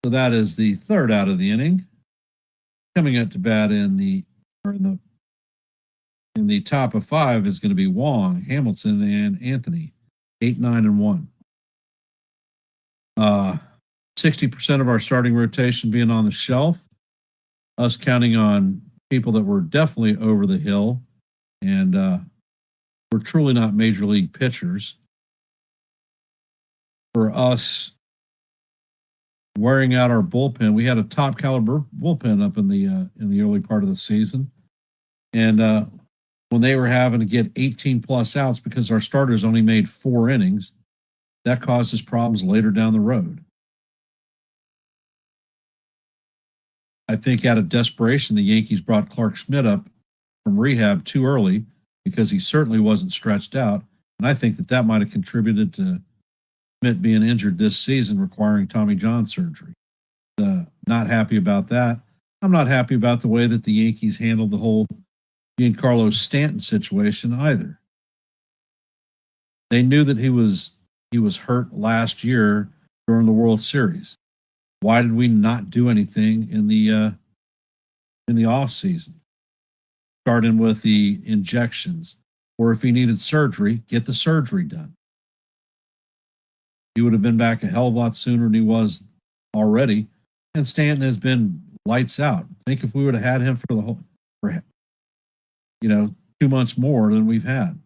So that is the third out of the inning. Coming up to bat in the top of 5 is going to be Wong, Hamilton, and Anthony, 8, 9, and 1. 60% of our starting rotation being on the shelf, us counting on people that were definitely over the hill, and we're truly not major league pitchers. For us wearing out our bullpen, we had a top caliber bullpen up in the early part of the season, and when they were having to get 18 plus outs because our starters only made 4 innings, that caused us problems later down the road. I think out of desperation, the Yankees brought Clark Schmidt up from rehab too early because he certainly wasn't stretched out. And I think that might have contributed to Schmidt being injured this season, requiring Tommy John surgery. Not happy about that. I'm not happy about the way that the Yankees handled the whole Giancarlo Stanton situation either. They knew that he was hurt last year during the World Series. Why did we not do anything in the off season? Starting with the injections, or if he needed surgery, get the surgery done. He would have been back a hell of a lot sooner than he was already. And Stanton has been lights out. Think if we would have had him for 2 months more than we've had.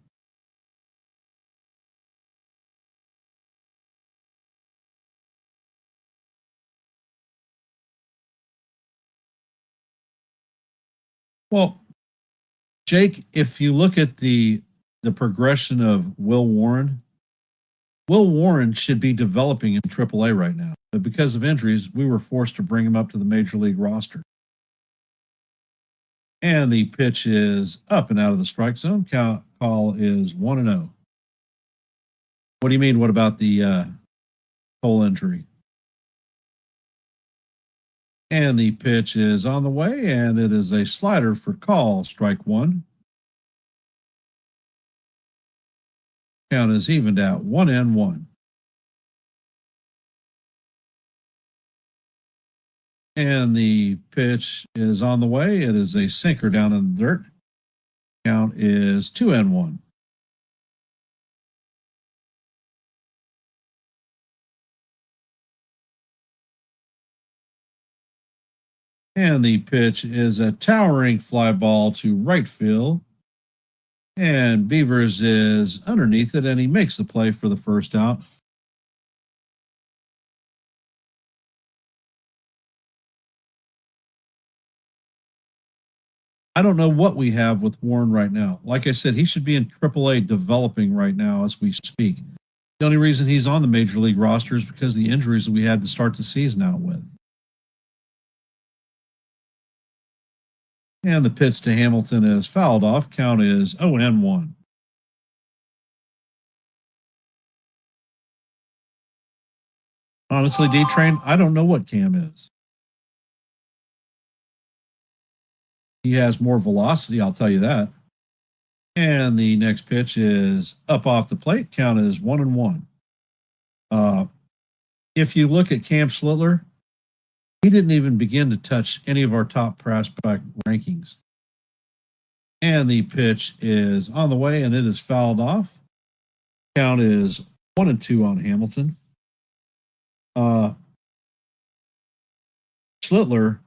Well, Jake, if you look at the progression of Will Warren should be developing in AAA right now. But because of injuries, we were forced to bring him up to the major league roster. And the pitch is up and out of the strike zone. Call is 1-0. What do you mean? What about the toe injury? And the pitch is on the way, and it is a slider for call, strike 1. Count is evened out, 1-1. And the pitch is on the way. It is a sinker down in the dirt. Count is 2-1. And the pitch is a towering fly ball to right field. And Beavers is underneath it, and he makes the play for the first out. I don't know what we have with Warren right now. Like I said, he should be in AAA developing right now as we speak. The only reason he's on the major league roster is because of the injuries that we had to start the season out with. And the pitch to Hamilton is fouled off. Count is 0-1. Honestly, D-Train, I don't know what Cam is. He has more velocity, I'll tell you that. And the next pitch is up off the plate. Count is 1-1. If you look at Cam Schlittler, he didn't even begin to touch any of our top prospect rankings. And the pitch is on the way, and it is fouled off. Count is 1-2 on Hamilton. Schlittler,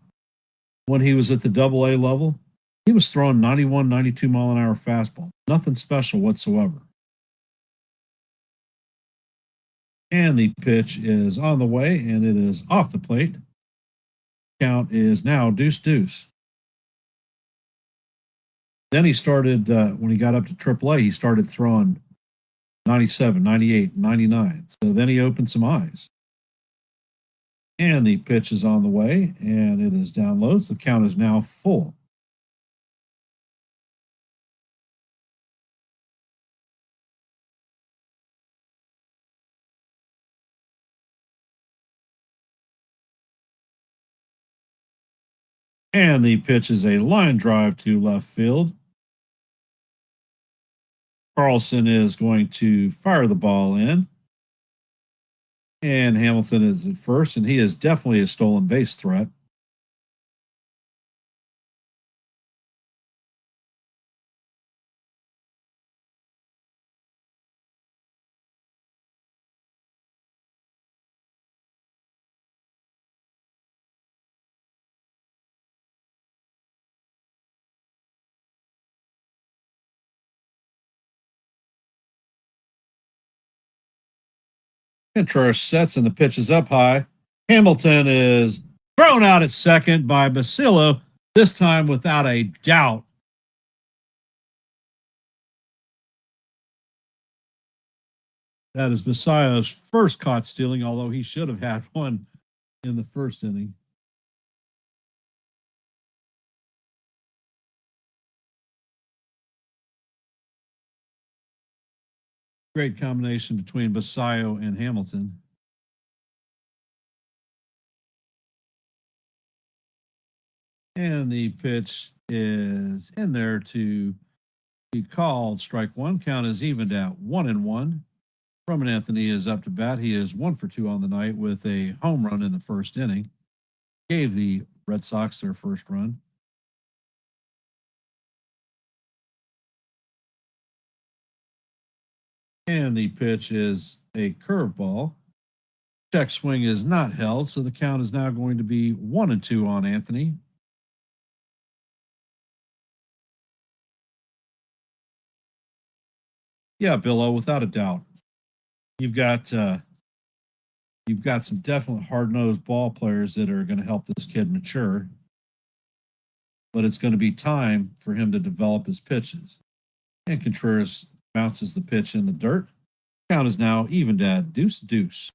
when he was at the AA level, he was throwing 91, 92 mile an hour fastball. Nothing special whatsoever. And the pitch is on the way, and it is off the plate. Count is now 2-2. Then he started, when he got up to AAA, he started throwing 97, 98, 99. So then he opened some eyes. And the pitch is on the way, and it is down low. So the count is now full. And the pitch is a line drive to left field. Carlson is going to fire the ball in. And Hamilton is at first, and he is definitely a stolen base threat. Contreras sets and the pitch is up high. Hamilton is thrown out at second by Basilio, this time without a doubt. That is Basilio's first caught stealing, although he should have had one in the first inning. Great combination between Basilio and Hamilton. And the pitch is in there to be called strike one. Count is evened at 1-1. Roman Anthony is up to bat. He is 1 for 2 on the night with a home run in the first inning. Gave the Red Sox their first run. And the pitch is a curveball. Check swing is not held, so the count is now going to be 1-2 on Anthony. Yeah, Billo, without a doubt. You've got some definite hard-nosed ball players that are going to help this kid mature. But it's going to be time for him to develop his pitches. And Contreras bounces the pitch in the dirt. Count is now evened at 2-2.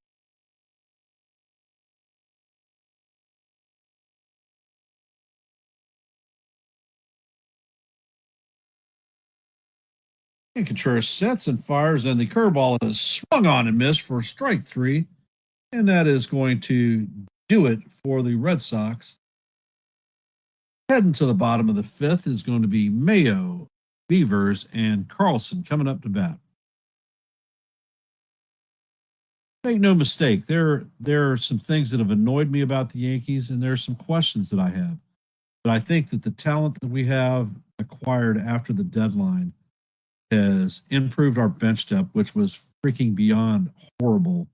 And Contreras sets and fires, and the curveball is swung on and missed for strike 3. And that is going to do it for the Red Sox. Heading to the bottom of the 5th is going to be Mayo, Beavers, and Carlson coming up to bat. Make no mistake, there are some things that have annoyed me about the Yankees, and there are some questions that I have. But I think that the talent that we have acquired after the deadline has improved our bench depth, which was freaking beyond horrible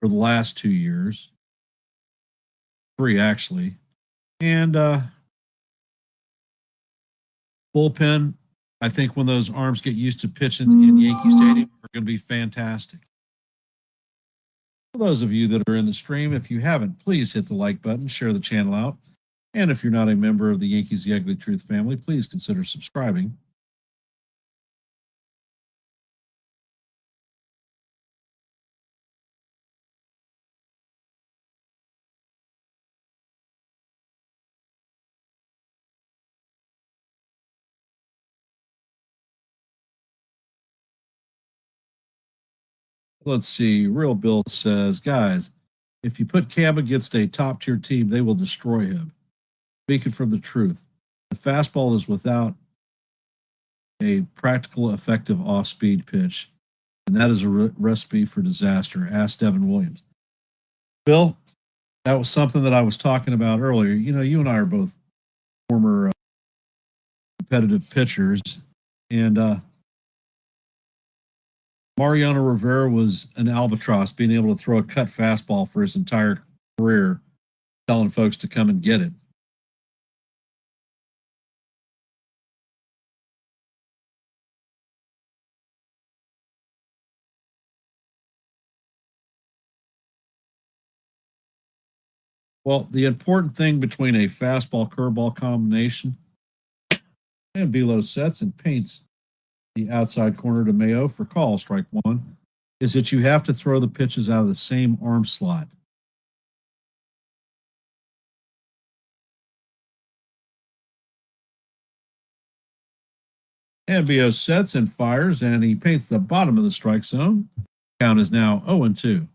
for the last 2 years. 3, actually. And bullpen, I think when those arms get used to pitching in Yankee Stadium, are going to be fantastic. For those of you that are in the stream, if you haven't, please hit the like button, share the channel out. And if you're not a member of the Yankees The Ugly Truth family, please consider subscribing. Let's see. Real Bill says, guys, if you put Cam against a top tier team, they will destroy him. Speaking from the truth, the fastball is without a practical, effective off speed pitch, and that is a recipe for disaster. Ask Devin Williams. Bill, that was something that I was talking about earlier. You know, you and I are both former competitive pitchers, and Mariano Rivera was an albatross, being able to throw a cut fastball for his entire career, telling folks to come and get it. Well, the important thing between a fastball curveball combination and Bello sets and paints the outside corner to Mayo for call, strike 1, is that you have to throw the pitches out of the same arm slot. And Bello sets and fires, and he paints the bottom of the strike zone. Count is now 0-2.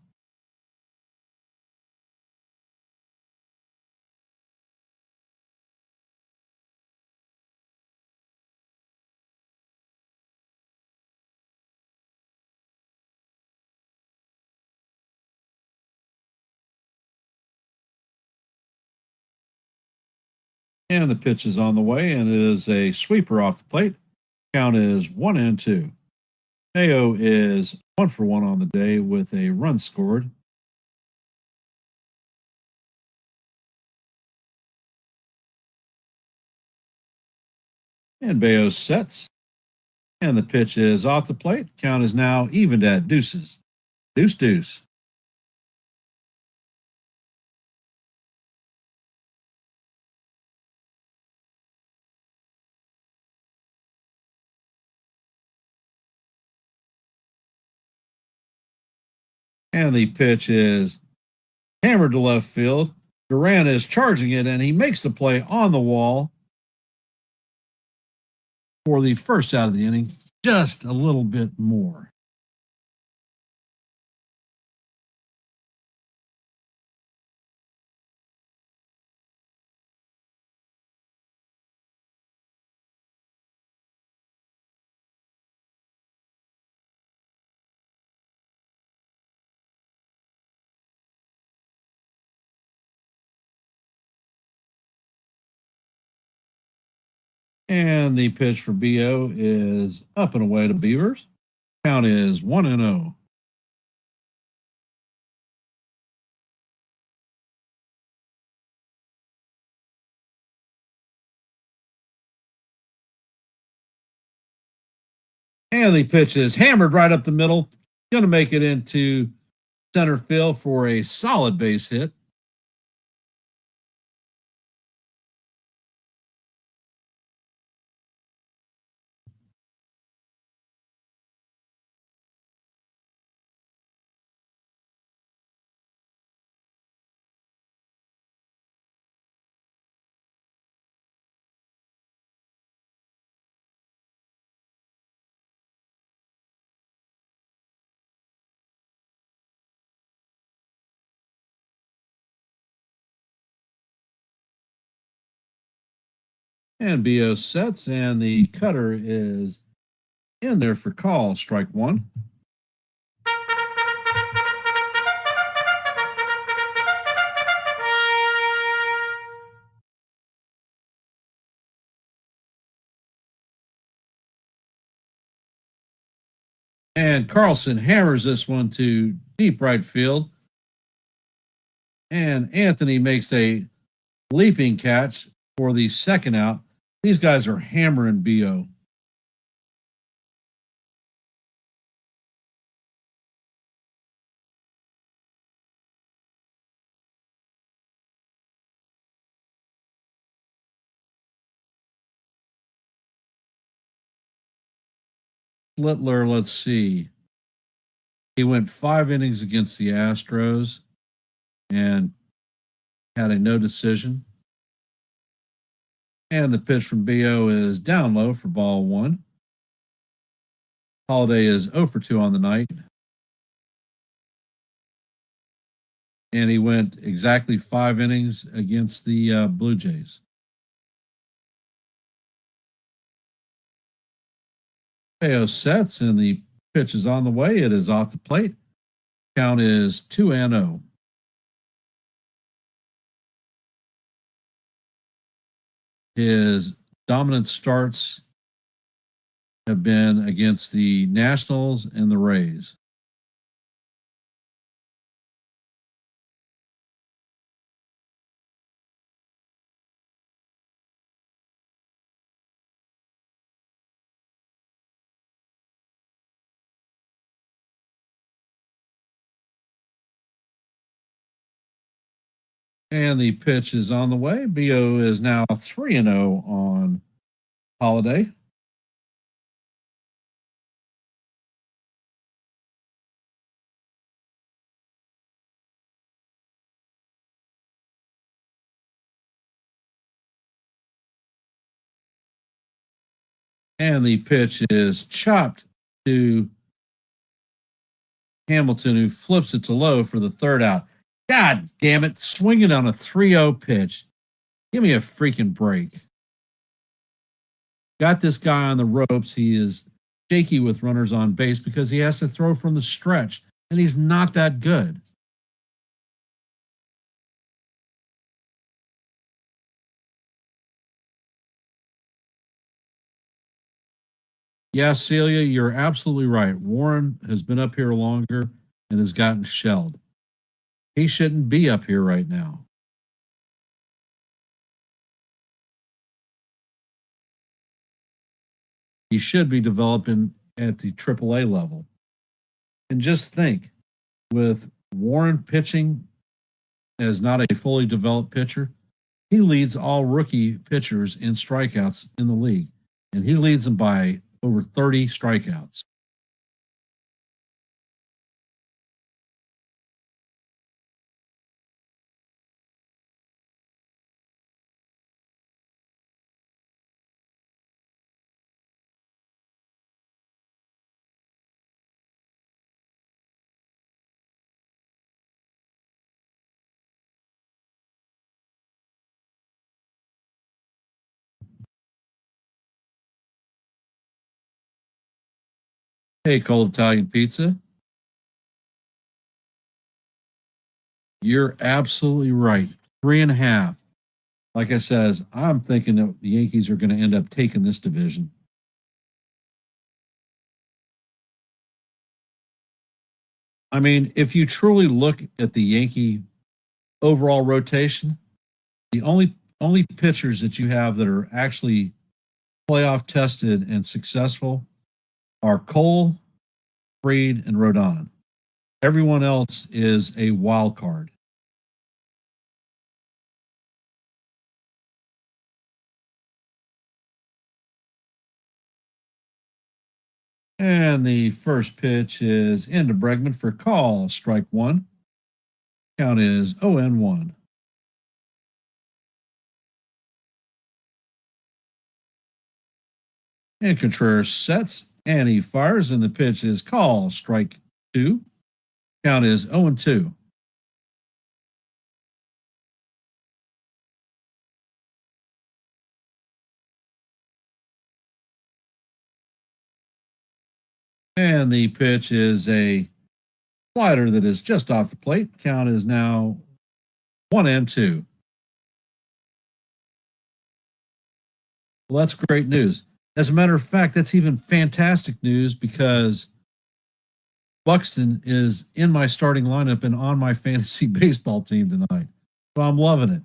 And the pitch is on the way, and it is a sweeper off the plate. Count is 1-2. Mayo is 1 for 1 on the day with a run scored. And Bello sets. And the pitch is off the plate. Count is now evened at deuces. 2-2. And the pitch is hammered to left field. Duran is charging it, and he makes the play on the wall for the first out of the inning. Just a little bit more. And the pitch for Bo is up and away to Beavers. Count is 1-0. And the pitch is hammered right up the middle. Going to make it into center field for a solid base hit. And Bo sets, and the cutter is in there for call, strike one. And Carlson hammers this one to deep right field. And Anthony makes a leaping catch for the second out. These guys are hammering Bo. Littler, let's see. He went 5 innings against the Astros and had a no decision. And the pitch from Bo is down low for ball one. Holiday is 0 for 2 on the night. And he went exactly 5 innings against the Blue Jays. Bo sets, and the pitch is on the way. It is off the plate. Count is 2-0. His dominant starts have been against the Nationals and the Rays. And the pitch is on the way. Bo is now 3-0 on Holiday. And the pitch is chopped to Hamilton, who flips it to low for the third out. God damn it. Swinging on a 3-0 pitch. Give me a freaking break. Got this guy on the ropes. He is shaky with runners on base because he has to throw from the stretch, and he's not that good. Yeah, Celia, you're absolutely right. Warren has been up here longer and has gotten shelled. He shouldn't be up here right now. He should be developing at the AAA level. And just think, with Warren pitching as not a fully developed pitcher, he leads all rookie pitchers in strikeouts in the league, and he leads them by over 30 strikeouts. Hey, cold Italian pizza. You're absolutely right. 3.5. Like I says, I'm thinking that the Yankees are going to end up taking this division. I mean, if you truly look at the Yankee overall rotation, the only pitchers that you have that are actually playoff tested and successful are Cole, Freed, and Rodon. Everyone else is a wild card. And the first pitch is into Bregman for call, strike one. Count is 0-1. And Contreras sets and he fires, and the pitch is call, strike two. Count is 0-2. And the pitch is a slider that is just off the plate. Count is now 1-2. Well, that's great news. As a matter of fact, that's even fantastic news because Buxton is in my starting lineup and on my fantasy baseball team tonight. So I'm loving it.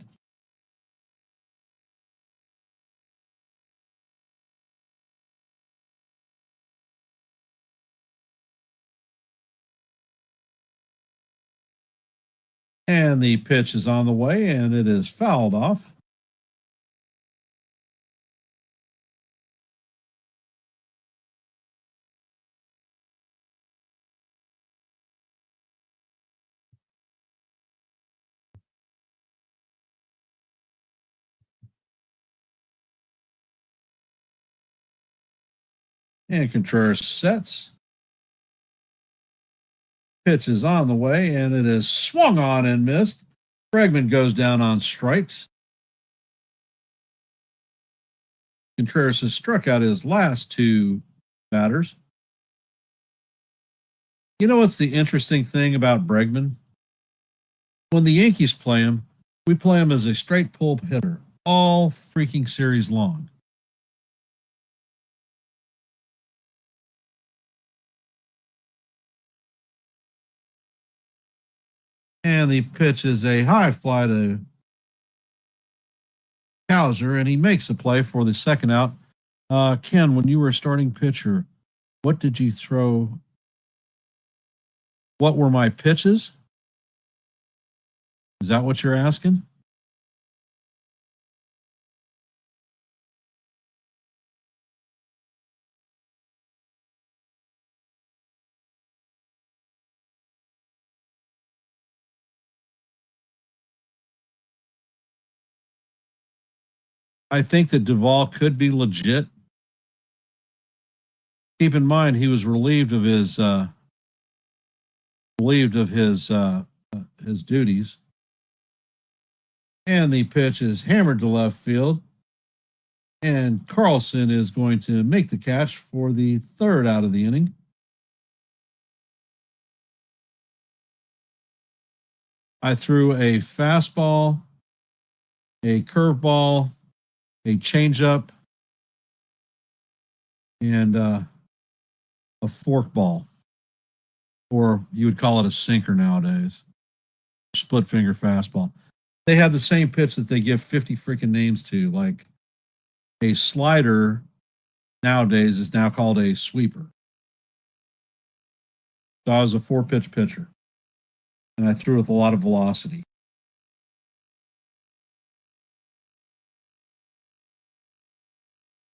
And the pitch is on the way and it is fouled off. And Contreras sets. Pitch is on the way and it is swung on and missed. Bregman goes down on strikes. Contreras has struck out his last two batters. You know what's the interesting thing about Bregman? When the Yankees play him, we play him as a straight pull hitter all freaking series long. And the pitch is a high fly to Hauser, and he makes a play for the second out. Ken, when you were a starting pitcher, what did you throw? What were my pitches? Is that what you're asking? I think that Duvall could be legit. Keep in mind he was relieved of his duties, and the pitch is hammered to left field. And Carlson is going to make the catch for the third out of the inning. I threw a fastball, a curveball, a changeup, and a forkball, or you would call it a sinker nowadays, split finger fastball. They have the same pitch that they give 50 freaking names to, like a slider nowadays is now called a sweeper. So I was a four pitch pitcher and I threw with a lot of velocity.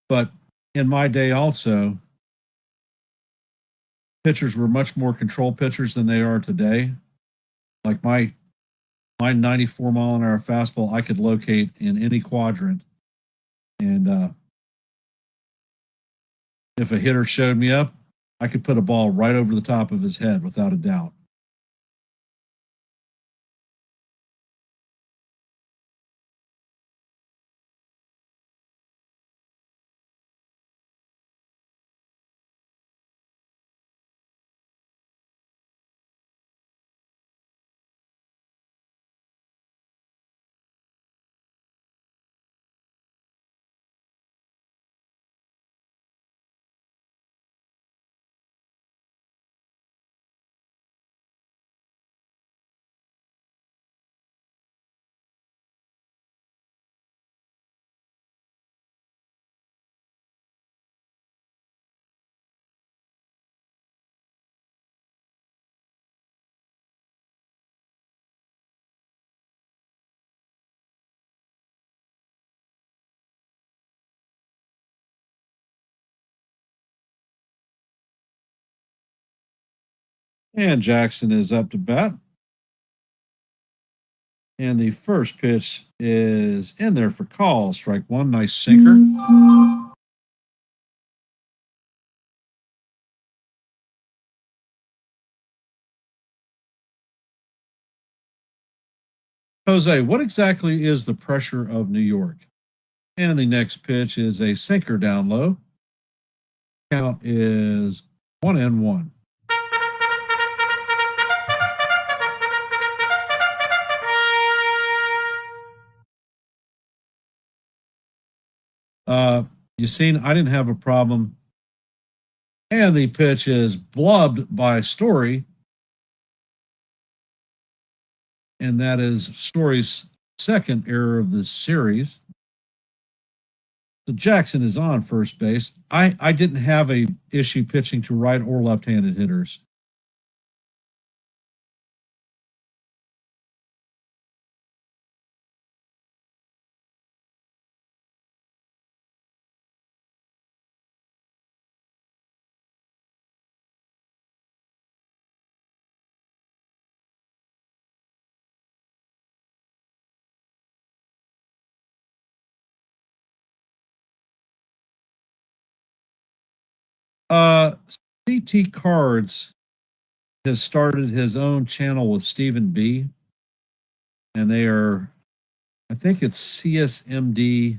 But in my day, also, pitchers were much more control pitchers than they are today. Like my 94 mile an hour fastball, I could locate in any quadrant. And if a hitter showed me up, I could put a ball right over the top of his head without a doubt. And Jackson is up to bat. And the first pitch is in there for call. Strike one. Nice sinker. Jose, what exactly is the pressure of New York? And the next pitch is a sinker down low. Count is 1-1. You seen, I didn't have a problem. And the pitch is blubbed by Story. And that is Story's second error of this series. So Jackson is on first base. I didn't have a issue pitching to right or left-handed hitters. Uh, CT Cards has started his own channel with Stephen B. And they are, I think it's CSMD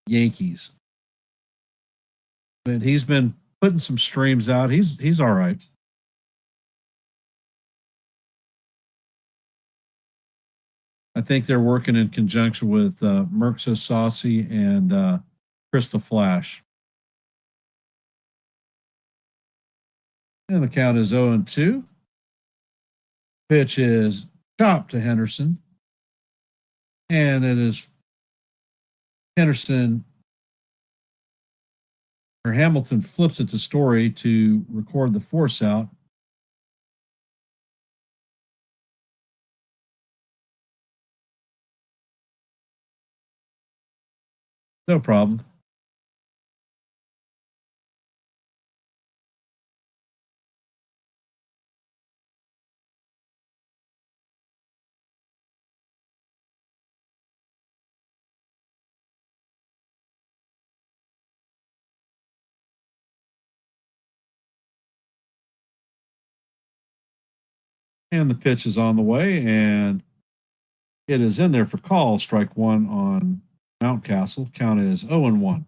Yankees. But he's been putting some streams out. He's all right. I think they're working in conjunction with Merxa Saucy and Krista Flash. And the count is 0-2. Pitch is chopped to Henderson. And it is Henderson or Hamilton flips it to Story to record the force out. No problem. And the pitch is on the way, and it is in there for call. Strike one on Mountcastle. Count is 0-1.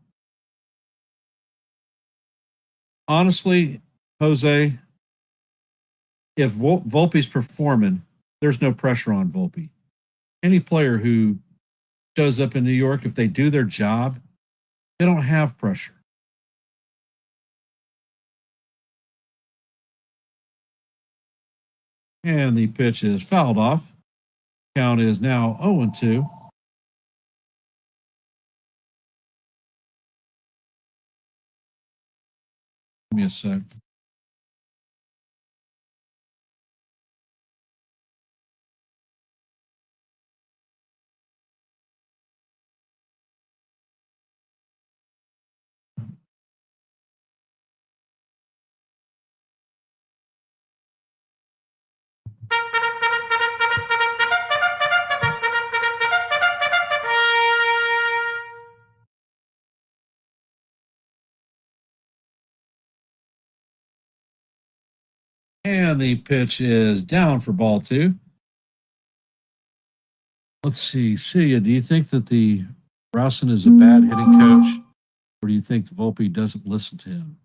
Honestly, Jose, if Volpe's performing, there's no pressure on Volpe. Any player who shows up in New York, if they do their job, they don't have pressure. And the pitch is fouled off. Count is now 0-2. Give me a sec. And the pitch is down for ball two. Let's see. Celia, do you think that the Rousen is a bad hitting coach, or do you think Volpe doesn't listen to him?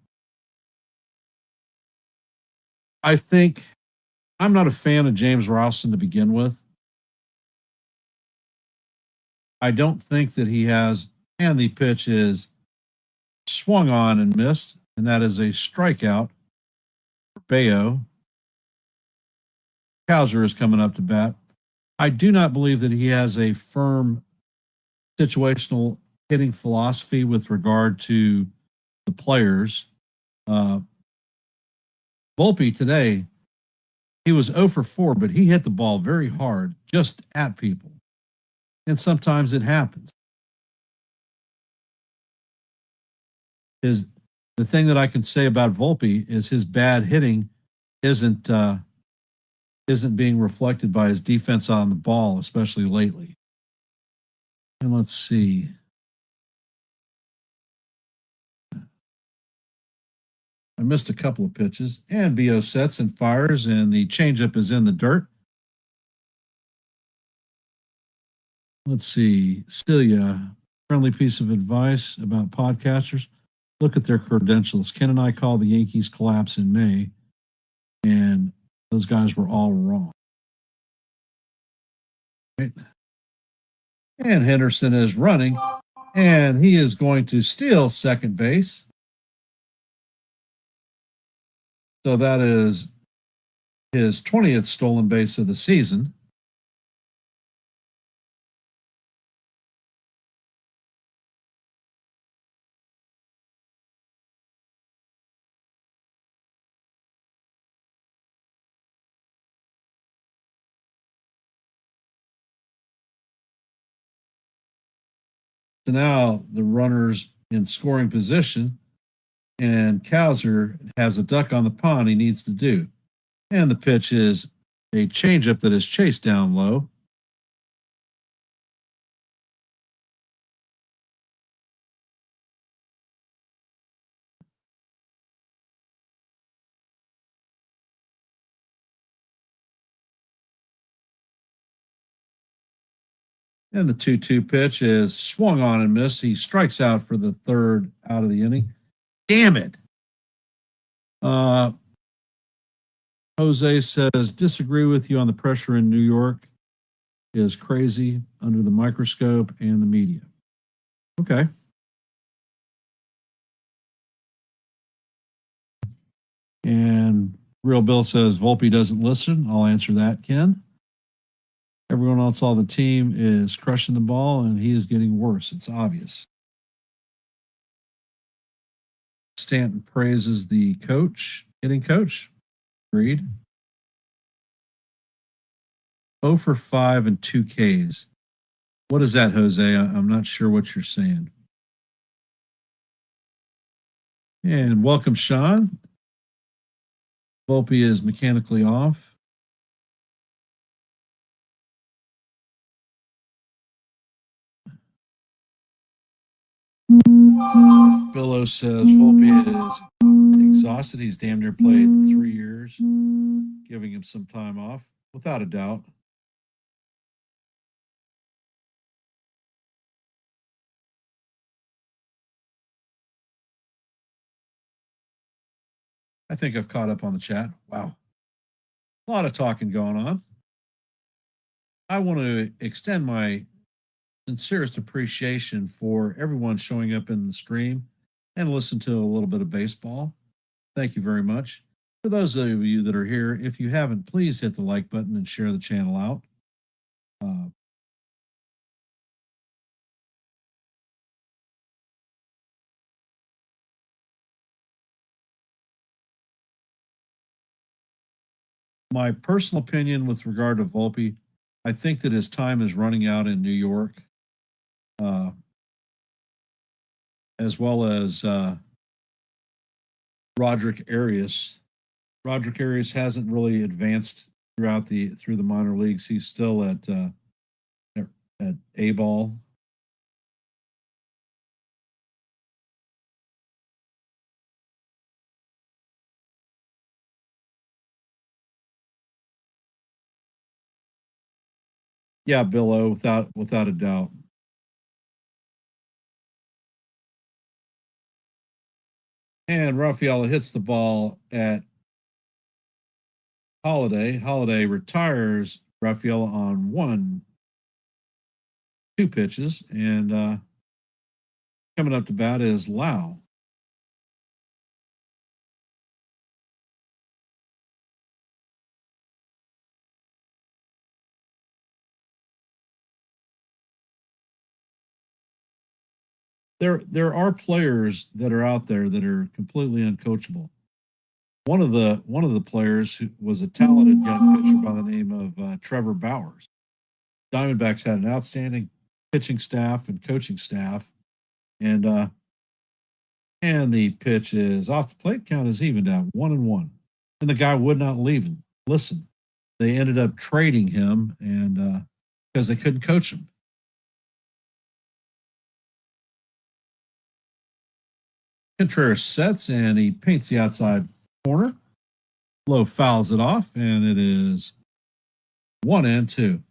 I think I'm not a fan of James Rousen to begin with. I don't think that he has, and the pitch is swung on and missed, and that is a strikeout for Bello. Cowser is coming up to bat. I do not believe that he has a firm situational hitting philosophy with regard to the players. Volpe today, he was 0 for 4, but he hit the ball very hard just at people. And sometimes it happens. The thing that I can say about Volpe is his bad hitting isn't isn't being reflected by his defense on the ball, especially lately. And let's see. I missed a couple of pitches, and Bo sets and fires, and the changeup is in the dirt. Let's see. Celia, friendly piece of advice about podcasters. Look at their credentials. Ken and I called the Yankees collapse in May, and those guys were all wrong. Right? And Henderson is running, and he is going to steal second base. So that is his 20th stolen base of the season. So now the runners in scoring position, and Kowser has a duck on the pond he needs to do. And the pitch is a changeup that is chased down low. And the 2-2 pitch is swung on and missed. He strikes out for the third out of the inning. Damn it. Jose says, disagree with you on the pressure in New York is crazy under the microscope and the media. Okay. And Real Bill says, Volpe doesn't listen. I'll answer that, Ken. Everyone else on the team is crushing the ball, and he is getting worse. It's obvious. Stanton praises the coach, hitting coach. Agreed. 0 for 5 and 2 Ks. What is that, Jose? I'm not sure what you're saying. And welcome, Sean. Volpe is mechanically off. Bello says Volpe is exhausted. He's damn near played 3 years, giving him some time off, without a doubt. I think I've caught up on the chat. Wow. A lot of talking going on. I want to extend my sincerest appreciation for everyone showing up in the stream and listen to a little bit of baseball. Thank you very much. For those of you that are here, if you haven't, please hit the like button and share the channel out. My personal opinion with regard to Volpe, I think that his time is running out in New York, as well as Roderick Arias. Roderick Arias hasn't really advanced through the minor leagues. He's still at A ball. Yeah, Billo, without a doubt. And Rafaela hits the ball at Holiday. Holiday retires Rafaela on 2 pitches, and coming up to bat is Lau. There are players that are out there that are completely uncoachable. One of the players who was a talented young pitcher by the name of Trevor Bowers. Diamondbacks had an outstanding pitching staff and coaching staff, and the pitch is off the plate. Count is evened out 1-1. and the guy would not leave and listen. They ended up trading him, and because they couldn't coach him. Contreras sets and he paints the outside corner. Low fouls it off, and it is 1-2.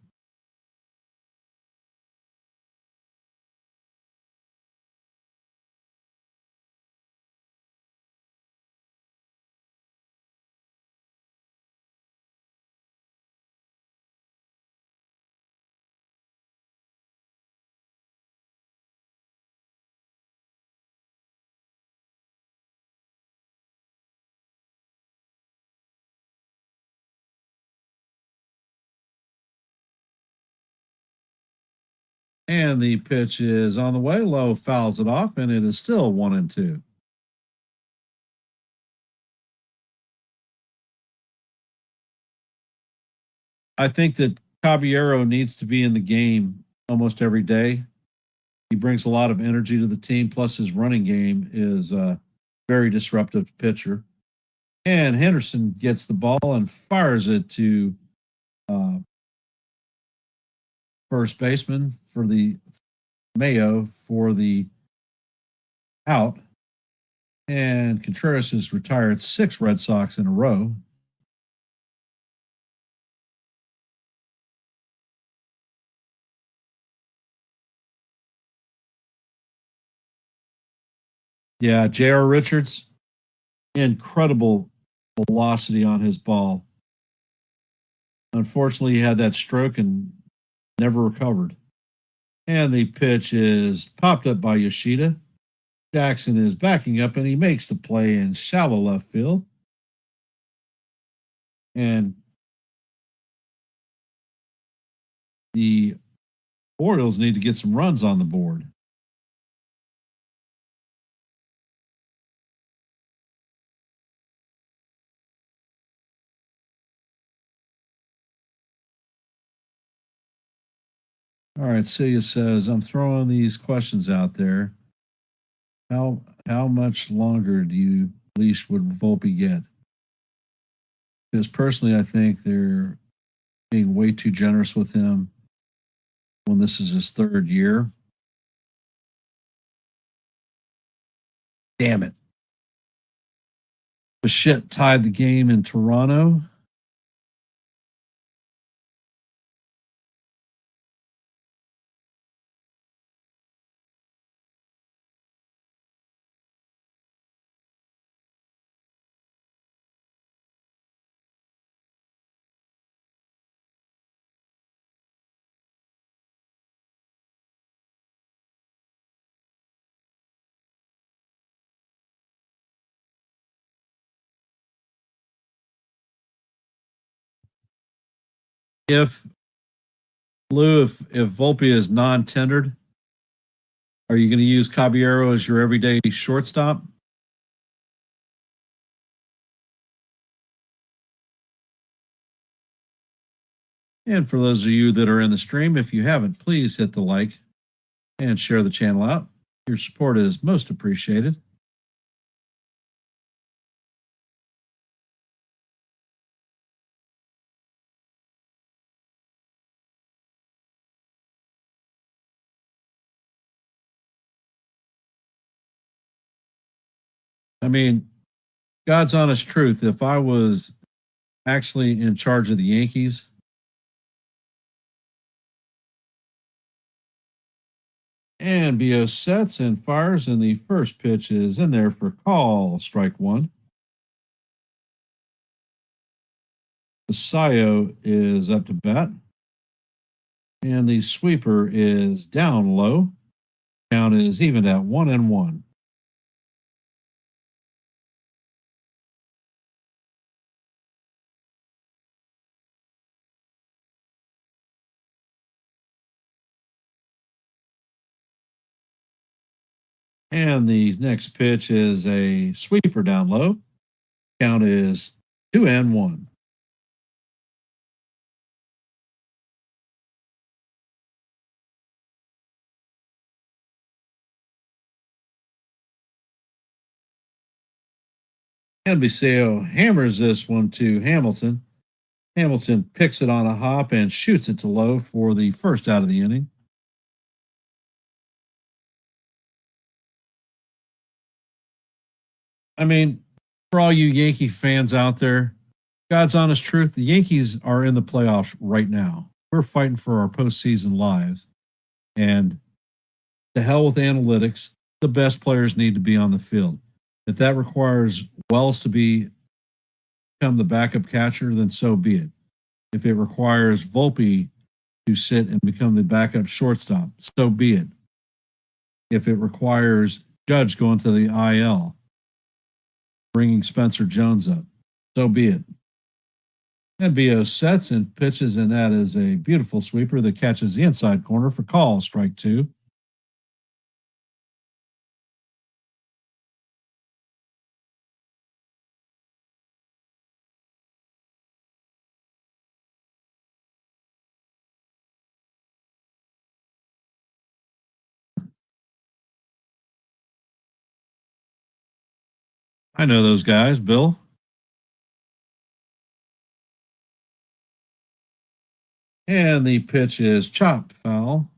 And the pitch is on the way. Low fouls it off, and it is still 1-2. I think that Caballero needs to be in the game almost every day. He brings a lot of energy to the team. Plus, his running game is very disruptive to pitcher. And Henderson gets the ball and fires it to uh, first baseman for the Mayo for the out. And Contreras has retired 6 Red Sox in a row. Yeah, J.R. Richards, incredible velocity on his ball. Unfortunately, he had that stroke and never recovered. And the pitch is popped up by Yoshida. Jackson is backing up and he makes the play in shallow left field. And the Orioles need to get some runs on the board. All right, Celia says, I'm throwing these questions out there. How much longer do you leash would Volpe get? Because personally, I think they're being way too generous with him when this is his 3rd year. Damn it. The shit tied the game in Toronto. If Lou, if Volpe is non-tendered, are you going to use Caballero as your everyday shortstop? And for those of you that are in the stream, if you haven't, please hit the like and share the channel out. Your support is most appreciated. I mean, God's honest truth, if I was actually in charge of the Yankees, and BO sets and fires, and the first pitch is in there for call, strike 1. Basayo is up to bat. And the sweeper is down low. Count is even at 1-1. And the next pitch is a sweeper down low. Count is 2-1. And Viseo hammers this one to Hamilton. Hamilton picks it on a hop and shoots it to low for the first out of the inning. I mean, for all you Yankee fans out there, God's honest truth, the Yankees are in the playoffs right now. We're fighting for our postseason lives. And to hell with analytics, the best players need to be on the field. If that requires Wells to become the backup catcher, then so be it. If it requires Volpe to sit and become the backup shortstop, so be it. If it requires Judge going to the IL, bringing Spencer Jones up, so be it. And Bo sets and pitches, and that is a beautiful sweeper that catches the inside corner for call, strike two. I know those guys, Bill. And the pitch is chopped foul.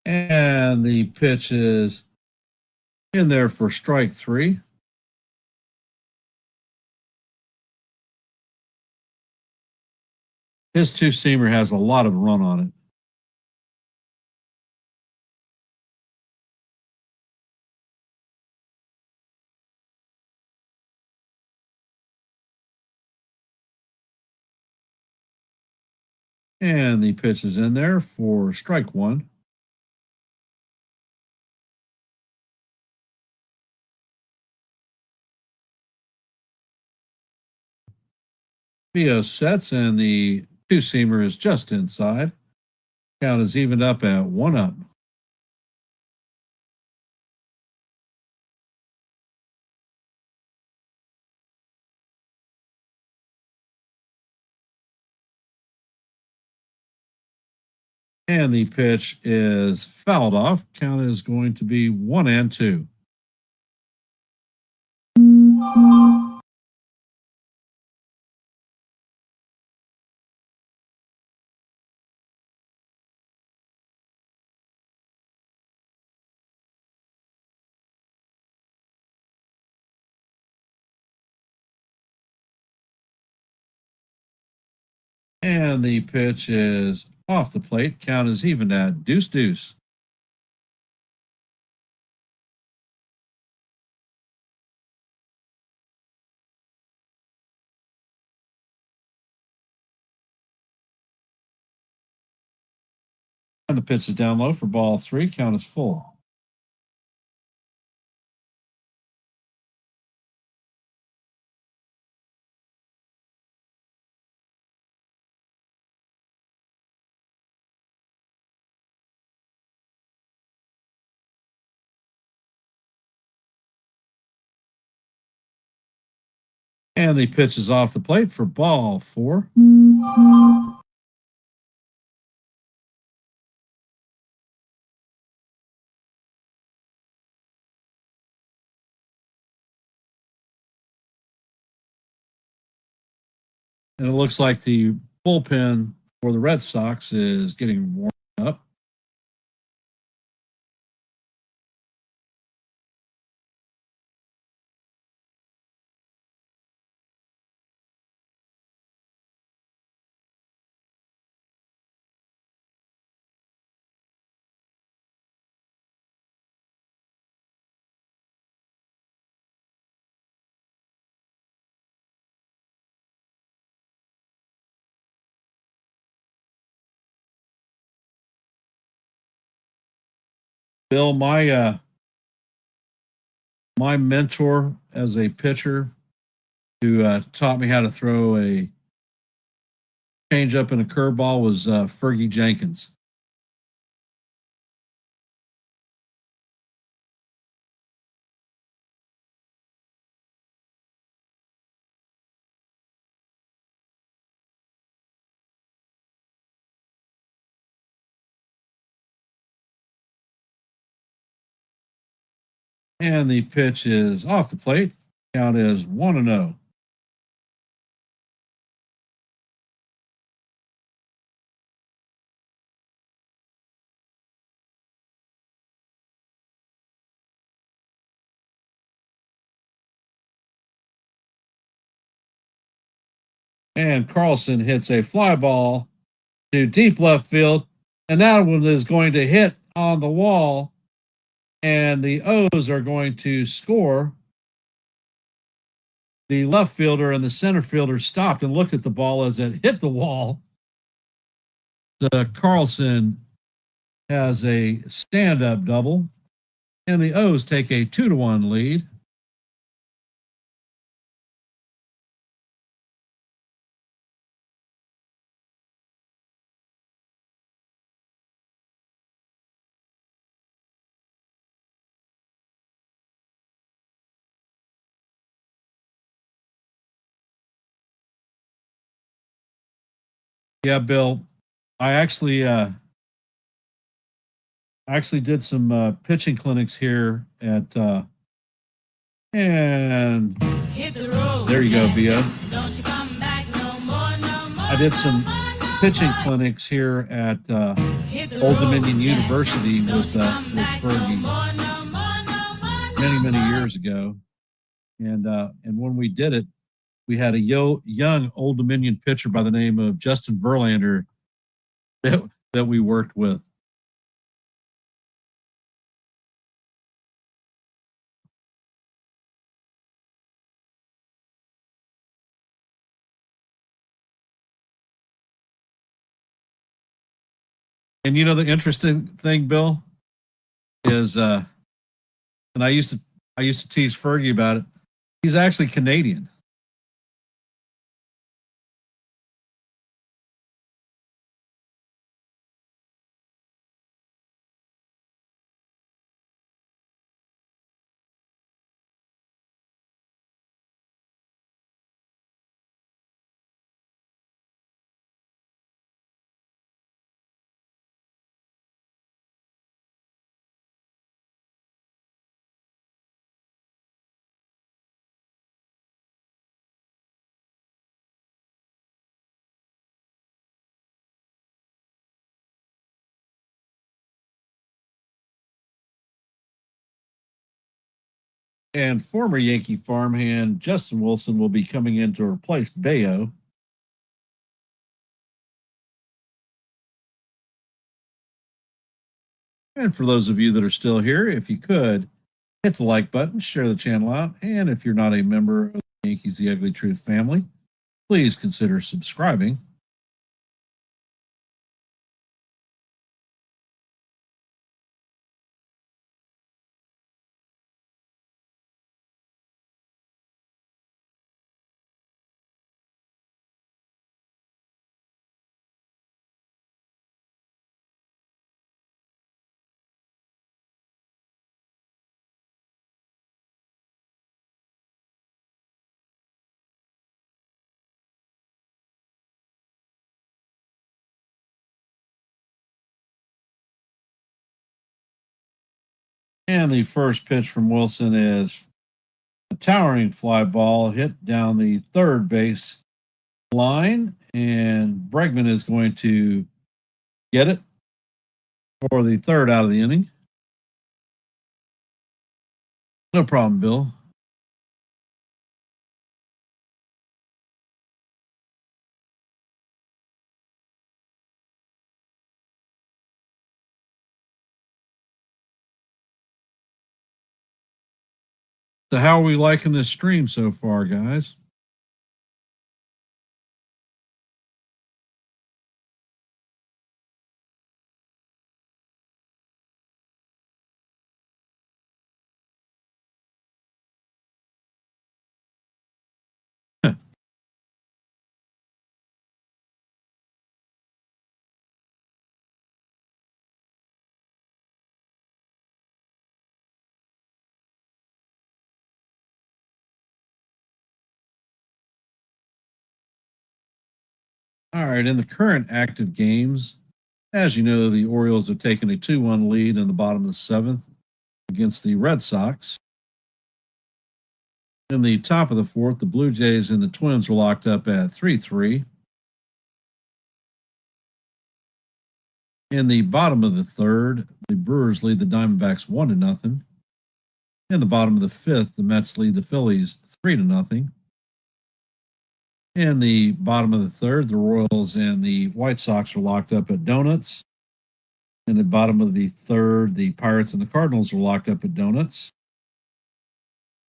And the pitch is in there for strike three. His two seamer has a lot of run on it. And the pitch is in there for strike one. Bo sets, and the two seamer is just inside. Count is evened up at 1-up. And the pitch is fouled off. Count is going to be 1-2. And the pitch is off the plate. Count is even at deuce. And the pitch is down low for ball three. Count is full. And the pitch is off the plate for ball four. And it looks like the bullpen for the Red Sox is getting warmed up. Bill, my mentor as a pitcher who taught me how to throw a change up and a curveball was Fergie Jenkins. And the pitch is off the plate. Count is 1-0. And Carlson hits a fly ball to deep left field. And that one is going to hit on the wall. And the O's are going to score. The left fielder and the center fielder stopped and looked at the ball as it hit the wall. Carlson has a stand-up double, and the O's take a 2-1 lead. Yeah, Bill, I actually did some pitching clinics here at and there you go, Bia. I did some pitching clinics here at Old Dominion University with Fergie many years ago, and when we did it, we had a young Old Dominion pitcher by the name of Justin Verlander that we worked with. And you know the interesting thing, Bill, is and I used to tease Fergie about it. He's actually Canadian. And former Yankee farmhand Justin Wilson will be coming in to replace Bello. And for those of you that are still here, if you could, hit the like button, share the channel out, and if you're not a member of the Yankees The Ugly Truth family, please consider subscribing. And the first pitch from Wilson is a towering fly ball hit down the third base line, and Bregman is going to get it for the third out of the inning. No problem, Bill. So, how are we liking this stream so far, guys? All right, in the current active games, as you know, the Orioles have taken a 2-1 lead in the bottom of the seventh against the Red Sox. In the top of the fourth, the Blue Jays and the Twins were locked up at 3-3. In the bottom of the third, the Brewers lead the Diamondbacks 1-0. In the bottom of the fifth, the Mets lead the Phillies 3-0. In the bottom of the third, the Royals and the White Sox are locked up at donuts. In the bottom of the third, the Pirates and the Cardinals are locked up at donuts.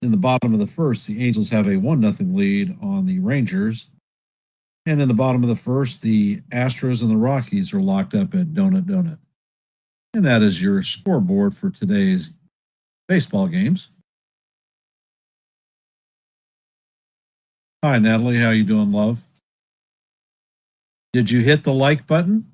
In the bottom of the first, the Angels have a 1-0 lead on the Rangers. And in the bottom of the first, the Astros and the Rockies are locked up at donut. And that is your scoreboard for today's baseball games. Hi, Natalie. How you doing, love? Did you hit the like button?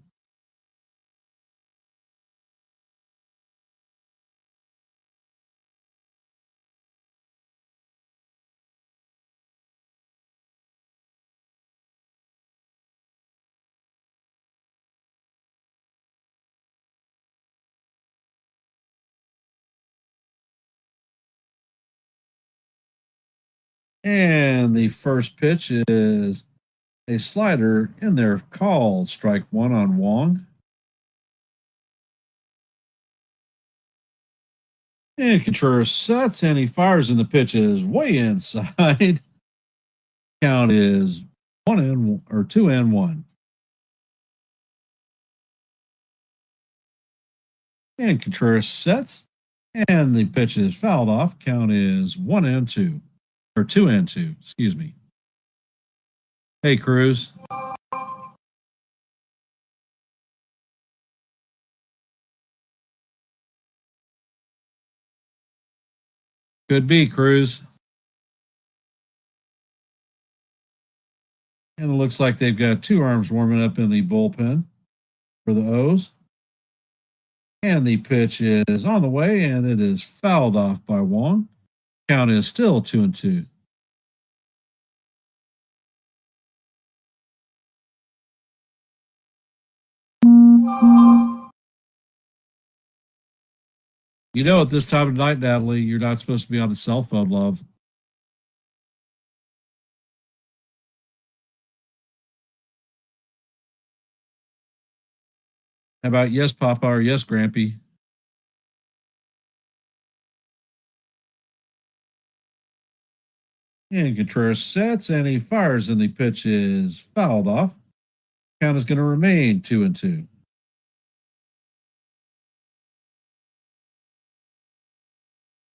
And the first pitch is a slider in there called strike one on Wong. And Contreras sets and he fires, and the pitch is way inside. Count is 2-1. And Contreras sets, and the pitch is fouled off. Count is 1-2, or 2-2. Excuse me. Hey, Cruz. Could be, Cruz. And it looks like they've got two arms warming up in the bullpen for the O's. And the pitch is on the way, and it is fouled off by Wong. Count is still 2-2. You know, at this time of night, Natalie, you're not supposed to be on the cell phone, love. How about yes, Papa, or yes, Grampy? And Contreras sets, and he fires, and the pitch is fouled off. Count is going to remain 2-2.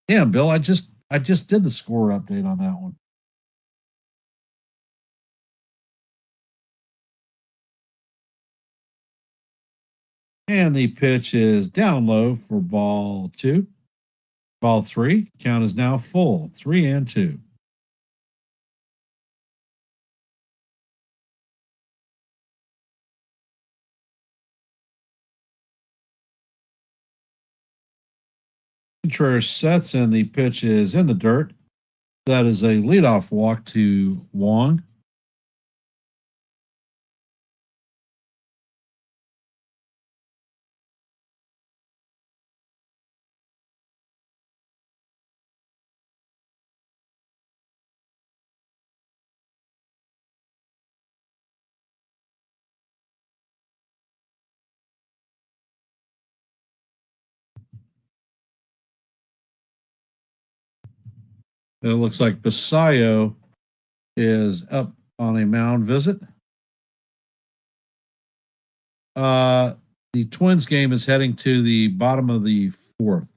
Yeah, Bill, I just did the score update on that one. And the pitch is down low for ball 2. Ball 3. Count is now full, 3-2. Contreras sets, and the pitch is in the dirt. That is a leadoff walk to Wong. It looks like Basayo is up on a mound visit. The Twins game is heading to the bottom of the fourth.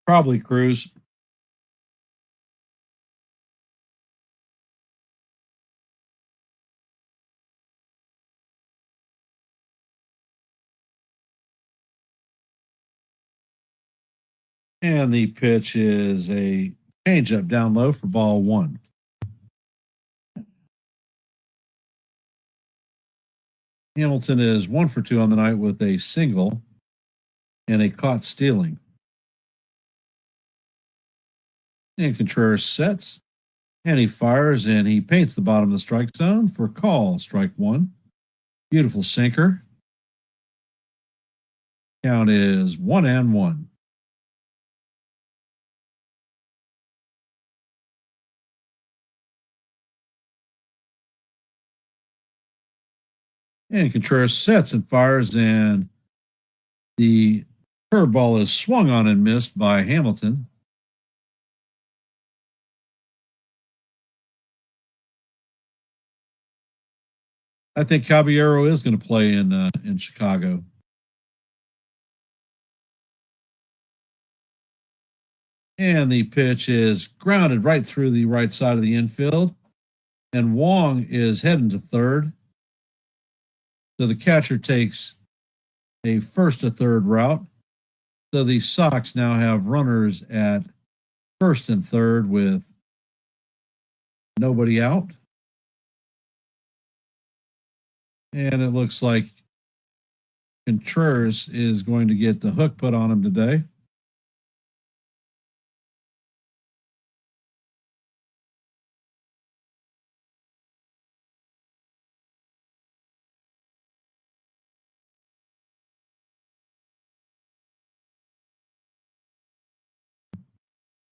Probably Cruz. And the pitch is a changeup down low for ball 1. Hamilton is 1 for 2 on the night with a single. and a caught stealing. And Contreras sets, and he fires, and he paints the bottom of the strike zone for call, strike one. Beautiful sinker. Count is 1-1. And Contreras sets and fires, and the curveball is swung on and missed by Hamilton. I think Caballero is going to play in Chicago. And the pitch is grounded right through the right side of the infield. And Wong is heading to third. So the catcher takes a first to third route. So the Sox now have runners at first and third with nobody out. And it looks like Contreras is going to get the hook put on him today.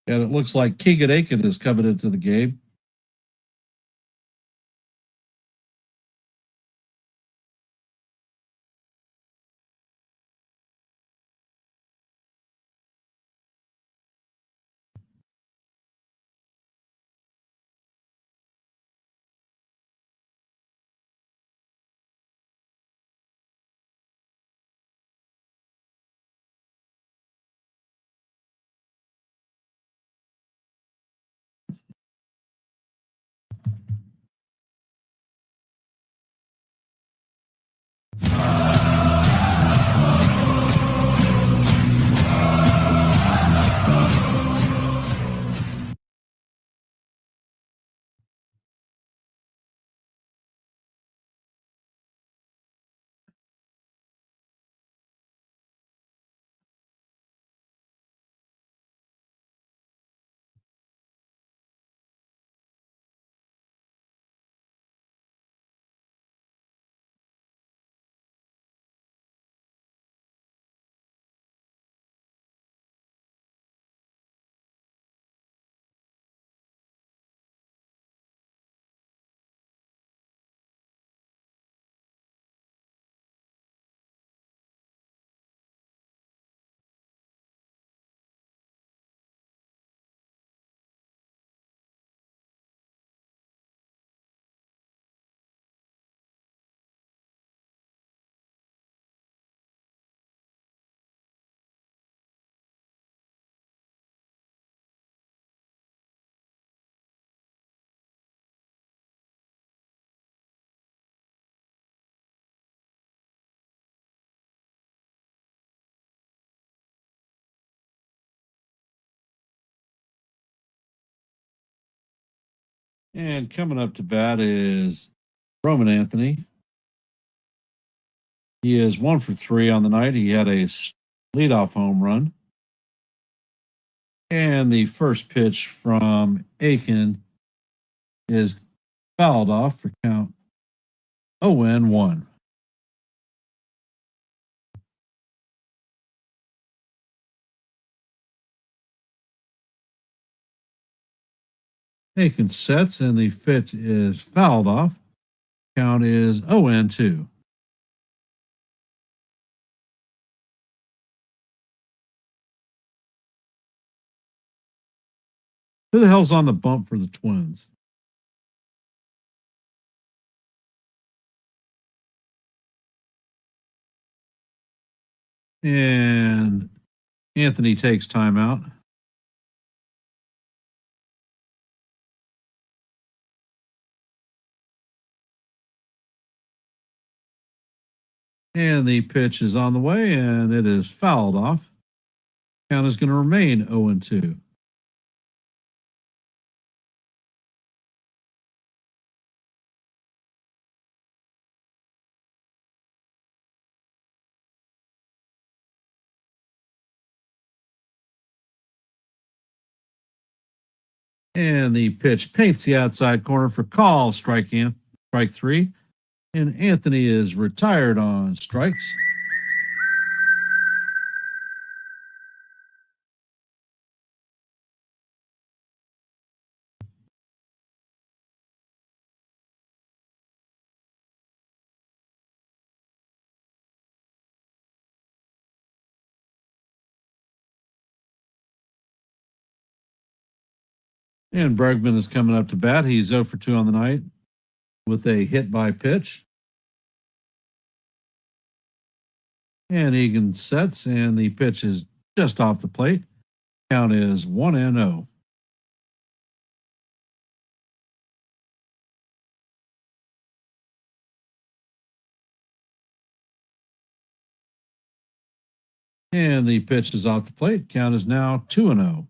And it looks like Keegan Aiken is coming into the game. And coming up to bat is Roman Anthony. He is 1 for 3 on the night. He had a leadoff home run. And the first pitch from Aiken is fouled off for count 0-1. Aiken sets, and the pitch is fouled off. Count is 0-2. Who the hell's on the bump for the Twins? And Anthony takes timeout. And the pitch is on the way, and it is fouled off. Count is going to remain 0-2. And the pitch paints the outside corner for call, strike three. And Anthony is retired on strikes. And Bregman is coming up to bat. He's 0 for 2 on the night with a hit by pitch. And Egan sets, and the pitch is just off the plate. Count is 1-0. And the pitch is off the plate. Count is now 2-0.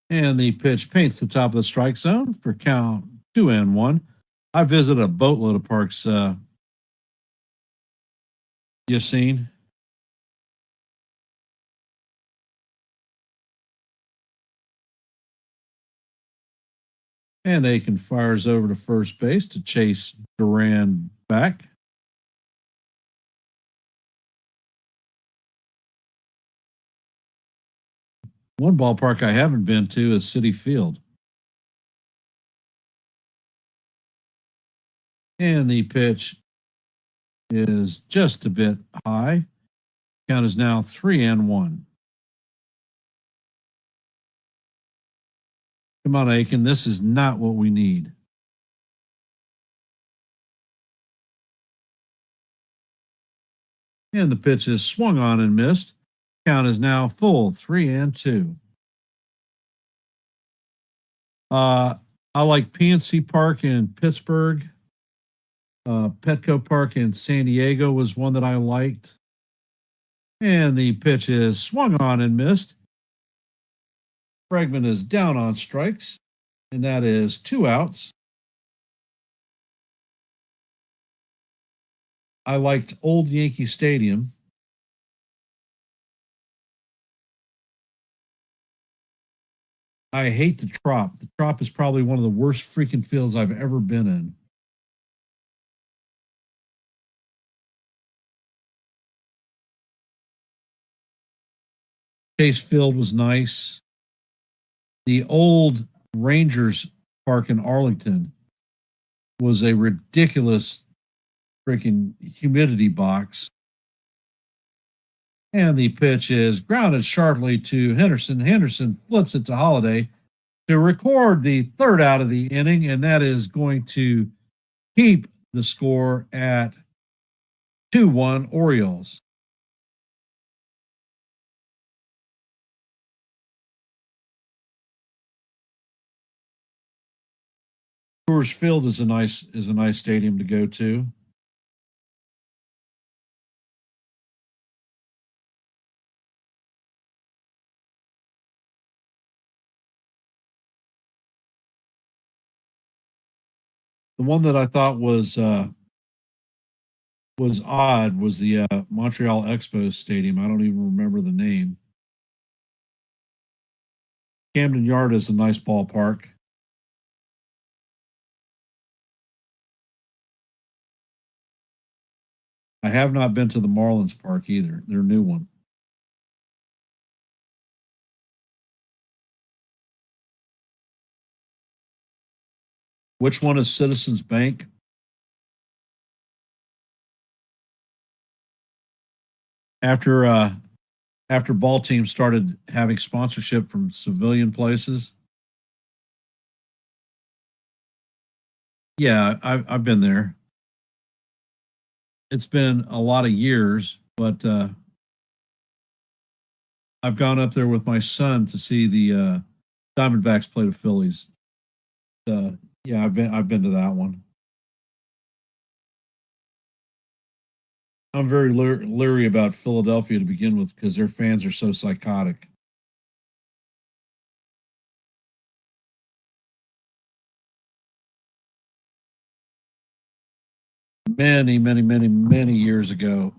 And the pitch paints the top of the strike zone for count 2-1. I visited a boatload of parks, you seen. And Aiken fires over to first base to chase Duran back. One ballpark I haven't been to is Citi Field. And the pitch is just a bit high. Count is now 3-1. Come on, Aiken. This is not what we need. And the pitch is swung on and missed. Count is now full, 3-2. I like PNC Park in Pittsburgh. Petco Park in San Diego was one that I liked. And the pitch is swung on and missed. Bregman is down on strikes, and that is 2 outs. I liked Old Yankee Stadium. I hate the Trop. The Trop is probably one of the worst freaking fields I've ever been in. Chase Field was nice. The old Rangers Park in Arlington was a ridiculous freaking humidity box. And the pitch is grounded sharply to Henderson. Henderson flips it to Holiday to record the third out of the inning, and that is going to keep the score at 2-1 Orioles. Coors Field is a nice stadium to go to. The one that I thought was odd was the Montreal Expos Stadium. I don't even remember the name. Camden Yard is a nice ballpark. I have not been to the Marlins Park either, their new one. Which one is Citizens Bank? After ball teams started having sponsorship from civilian places. Yeah, I've been there. It's been a lot of years, but I've gone up there with my son to see the Diamondbacks play the Phillies. Yeah, I've been to that one. I'm very leery about Philadelphia to begin with because their fans are so psychotic. many, many, many, many years ago.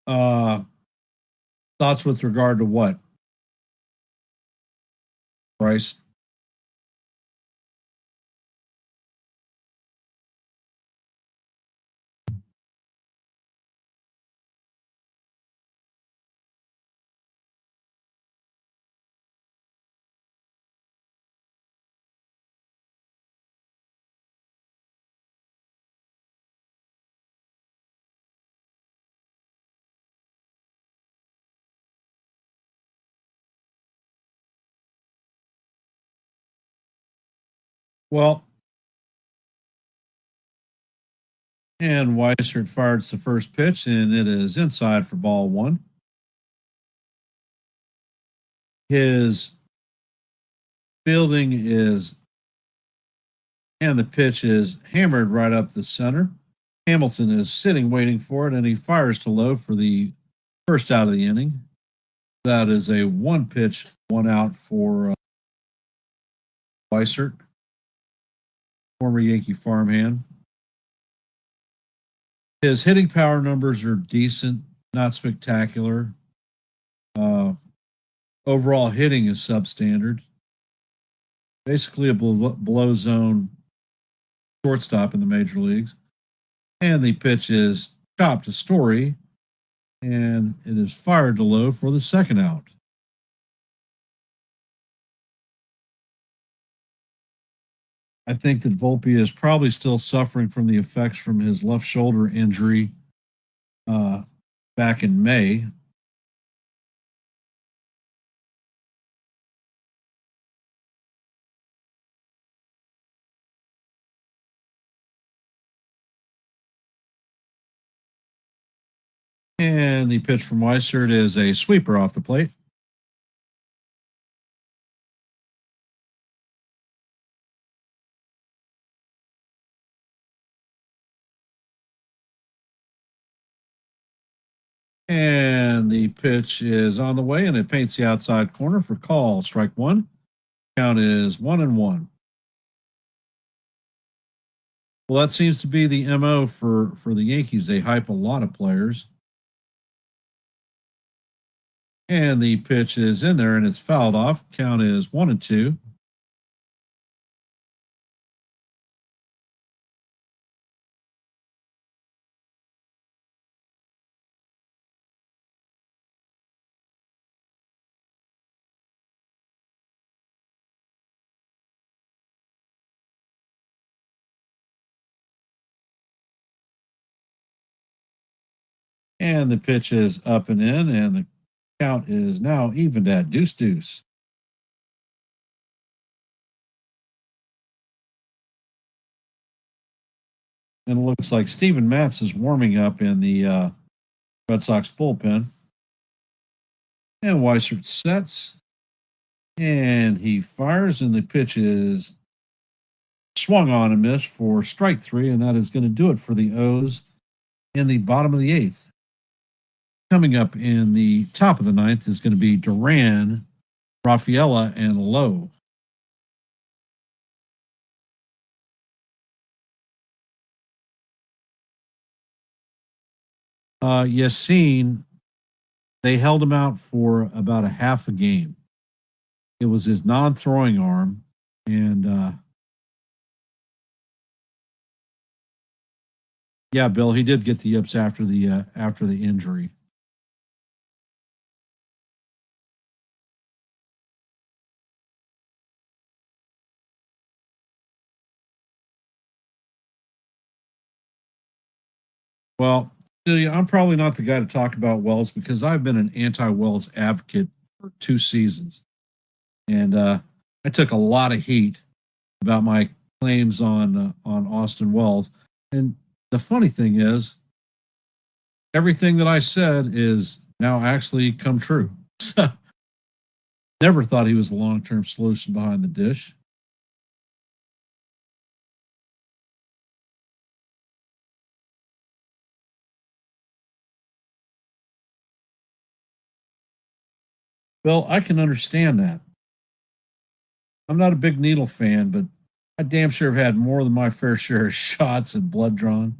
Uh, Thoughts with regard to what, Bryce? Well, and Weissert fires the first pitch, and it is inside for ball one. His fielding is, and the pitch is hammered right up the center. Hamilton is sitting waiting for it, and he fires to low for the first out of the inning. That is a one pitch, one out for Weissert, former Yankee farmhand. His hitting power numbers are decent, not spectacular. Uh, Overall hitting is substandard. Basically a below zone shortstop in the major leagues. And the pitch is chopped to Story, and it is fired to low for the second out. I think that Volpe is probably still suffering from the effects from his left shoulder injury uh, back in May. And the pitch from Weissert is a sweeper off the plate. And the pitch is on the way, and it paints the outside corner for call. Strike one. Count is 1-1. Well, that seems to be the MO for the Yankees. They hype a lot of players. And the pitch is in there, and it's fouled off. Count is 1-2. And the pitch is up and in, and the count is now evened at deuce. And it looks like Steven Matz is warming up in the Red Sox bullpen. And Weissert sets, and he fires, and the pitch is swung on and missed for strike three, and that is going to do it for the O's in the bottom of the eighth. Coming up in the top of the ninth is going to be Duran, Rafaela, and Lowe. Yassine, they held him out for about a half a game. It was his non-throwing arm, and yeah, Bill, he did get the yips after the injury. Well, Celia, I'm probably not the guy to talk about Wells because I've been an anti-Wells advocate for 2 seasons, and I took a lot of heat about my claims on Austin Wells. And the funny thing is, everything that I said is now actually come true. Never thought he was a long-term solution behind the dish. Well, I can understand that. I'm not a big needle fan, but I damn sure have had more than my fair share of shots and blood drawn.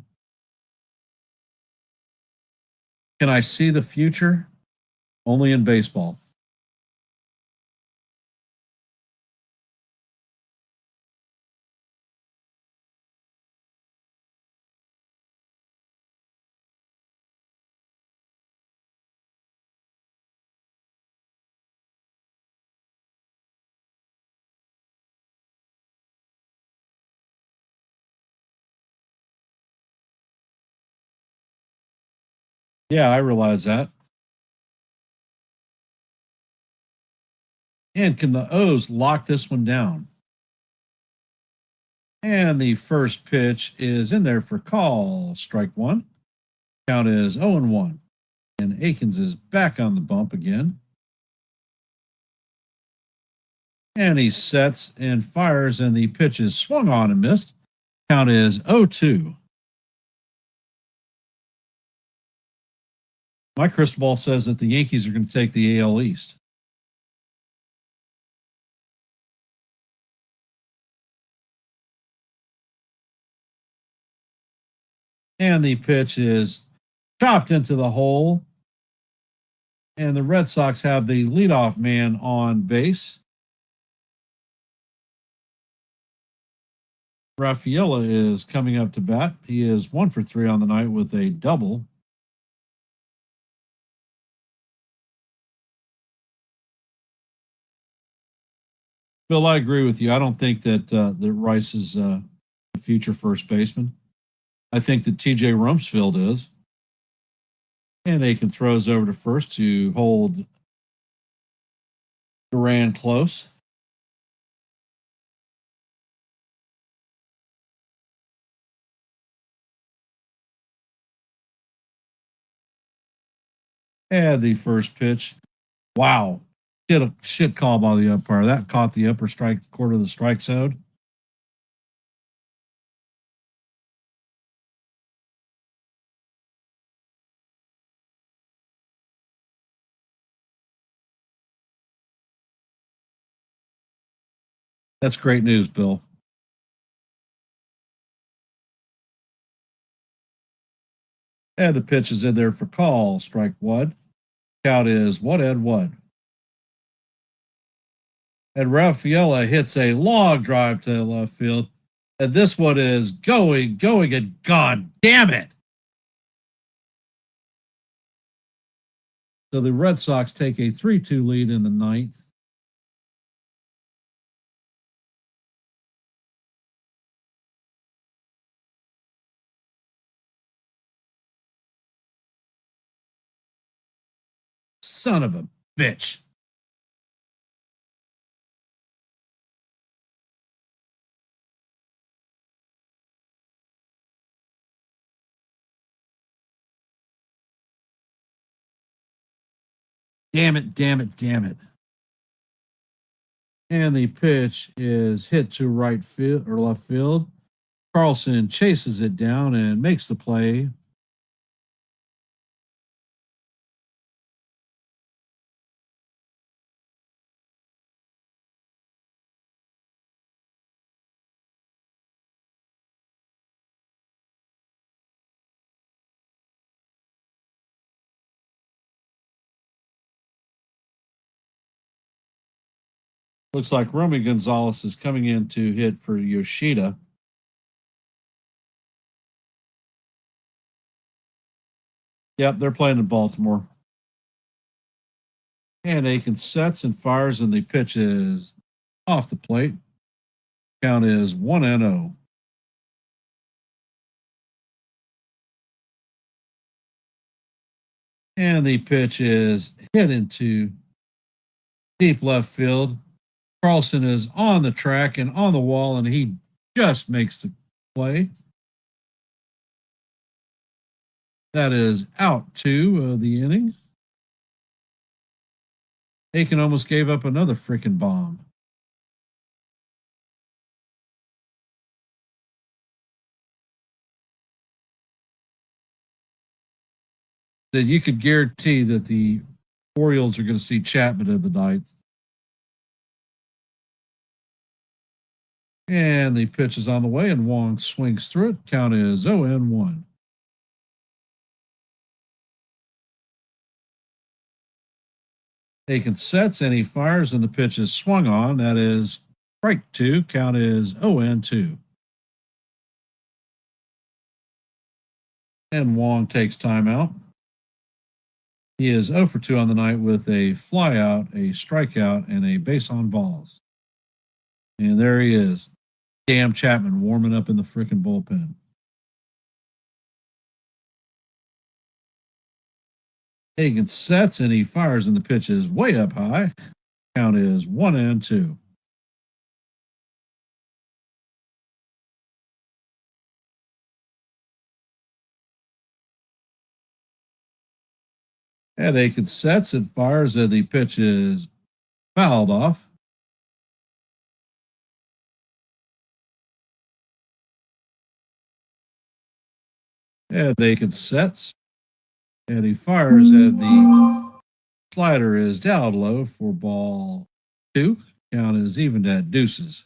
Can I see the future? Only in baseball. Yeah, I realize that. And can the O's lock this one down? And the first pitch is in there for call. Strike one. Count is 0 and 1. And Akins is back on the bump again. And he sets and fires, and the pitch is swung on and missed. Count is 0-2. My crystal ball says that the Yankees are going to take the AL East. And the pitch is chopped into the hole. And the Red Sox have the leadoff man on base. Rafaela is coming up to bat. He is 1 for 3 on the night with a double. Bill, I agree with you. I don't think that Rice is the future first baseman. I think that TJ Rumsfeld is. And Aiken throws over to first to hold Duran close. And the first pitch. Wow. Shit call by the umpire. That caught the upper strike quarter of the strike zone. That's great news, Bill. And the pitch is in there for call. Strike one. Count is 1-1. And Rafaela hits a long drive to left field. And this one is going, and God damn it. So the Red Sox take a 3-2 lead in the ninth. Son of a bitch. Damn it, damn it, damn it. And the pitch is hit to right field or left field. Carlson chases it down and makes the play. Looks like Romy Gonzalez is coming in to hit for Yoshida. Yep, they're playing in Baltimore. And Aiken sets and fires, and the pitch is off the plate. Count is 1-0. And the pitch is hit into deep left field. Carlson is on the track and on the wall, and he just makes the play. That is out 2 of the inning. Aiken almost gave up another freaking bomb. That you could guarantee that the Orioles are going to see Chapman in the ninth. And the pitch is on the way, and Wong swings through it. Count is 0-1. Aiken sets and he fires, and the pitch is swung on. That is strike 2. Count is 0-2. And Wong takes timeout. He is 0 for 2 on the night with a flyout, a strikeout, and a base on balls. And there he is. Damn Chapman warming up in the freaking bullpen. Hagan sets and he fires, and the pitch is way up high. Count is 1-2. And Aiken sets and fires, and the pitch is fouled off. And Aiken sets and he fires, and the slider is down low for ball 2. Count is even at deuces.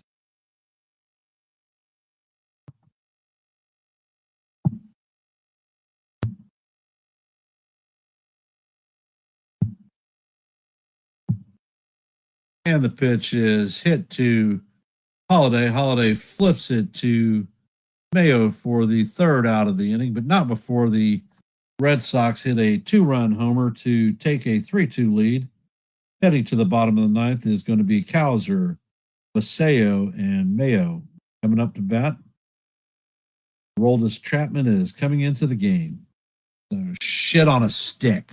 And the pitch is hit to Holiday. Holiday flips it to Mayo for the third out of the inning, but not before the Red Sox hit a 2-run homer to take a 3-2 lead. Heading to the bottom of the ninth is going to be Cowser, Paseo, and Mayo. Coming up to bat, Roldis Chapman is coming into the game. So shit on a stick.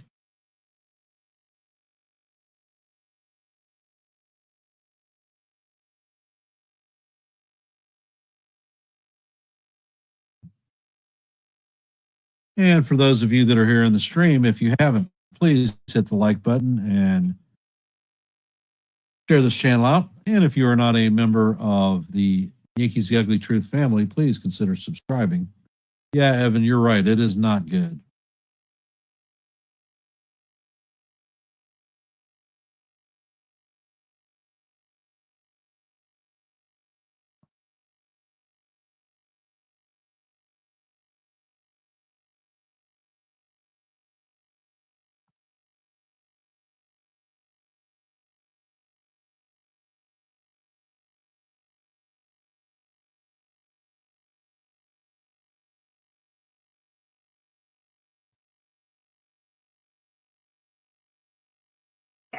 And for those of you that are here in the stream, if you haven't, please hit the like button and share this channel out. And if you are not a member of the Yankees The Ugly Truth family, please consider subscribing. Yeah, Evan, you're right. It is not good.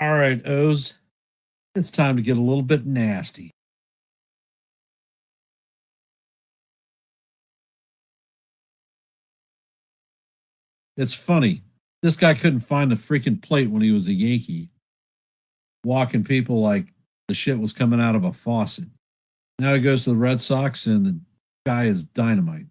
All right, O's. It's time to get a little bit nasty. It's funny. This guy couldn't find the freaking plate when he was a Yankee, walking people like the shit was coming out of a faucet. Now he goes to the Red Sox, and the guy is dynamite.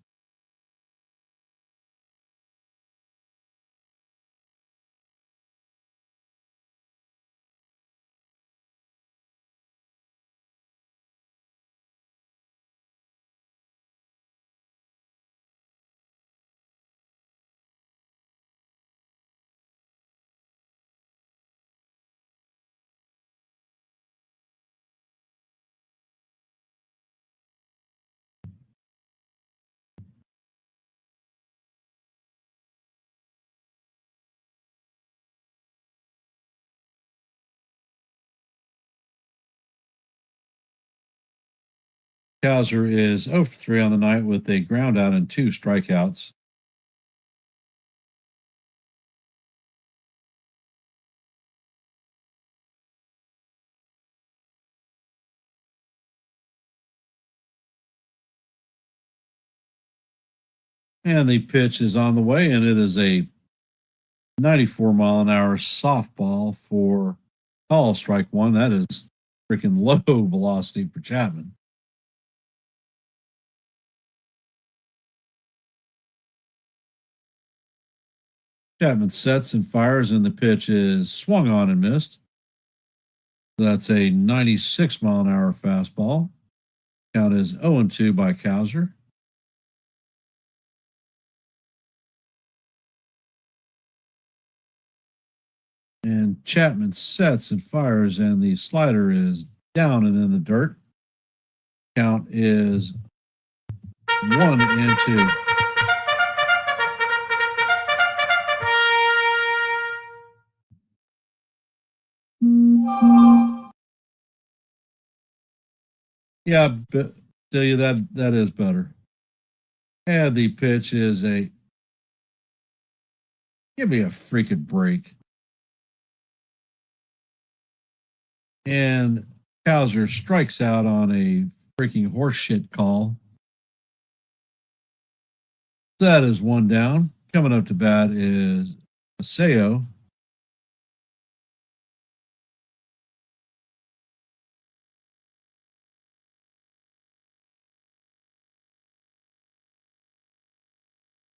Cowser is 0 for 3 on the night with a ground out and 2 strikeouts. And the pitch is on the way, and it is a 94-mile-an-hour softball for call strike 1. That is freaking low velocity for Chapman. Chapman sets and fires, and the pitch is swung on and missed. That's a 96-mile-an-hour fastball. Count is 0-2 by Cowser. And Chapman sets and fires, and the slider is down and in the dirt. Count is 1-2. Yeah, but tell you that is better. And the pitch is a give me a freaking break. And Hauser strikes out on a freaking horseshit call. That is one down. Coming up to bat is Paseo.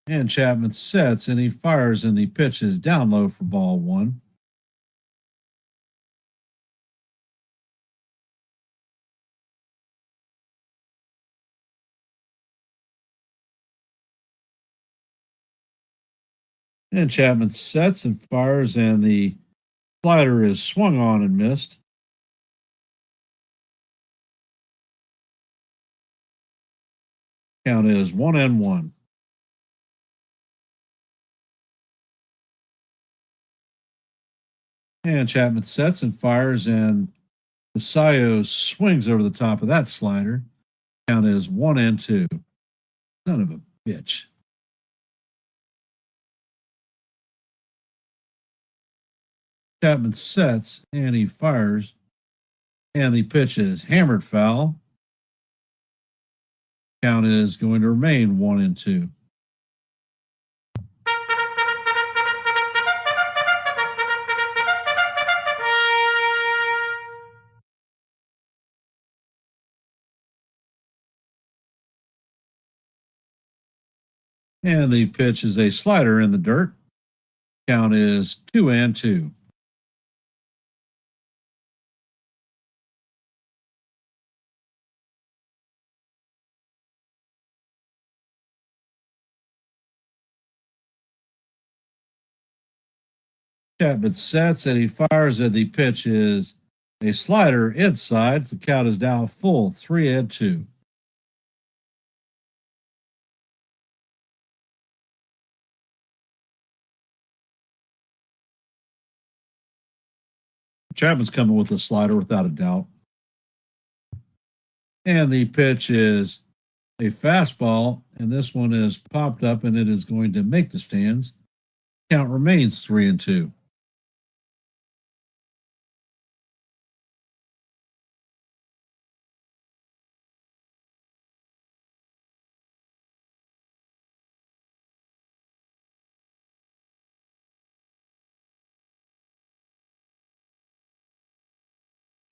And Chapman sets and he fires, and the pitch is down low for ball one. And Chapman sets and fires, and the slider is swung on and missed. Count is 1-1. And Chapman sets and fires, and Paseo swings over the top of that slider. Count is 1-2. Son of a bitch. Chapman sets and he fires, and the pitch is hammered foul. Count is going to remain 1-2. And the pitch is a slider in the dirt. Count is 2-2. Chapman sets and he fires, and the pitch is a slider inside. The count is now full 3-2. Chapman's coming with a slider without a doubt. And the pitch is a fastball, and this one is popped up, and it is going to make the stands. Count remains 3-2.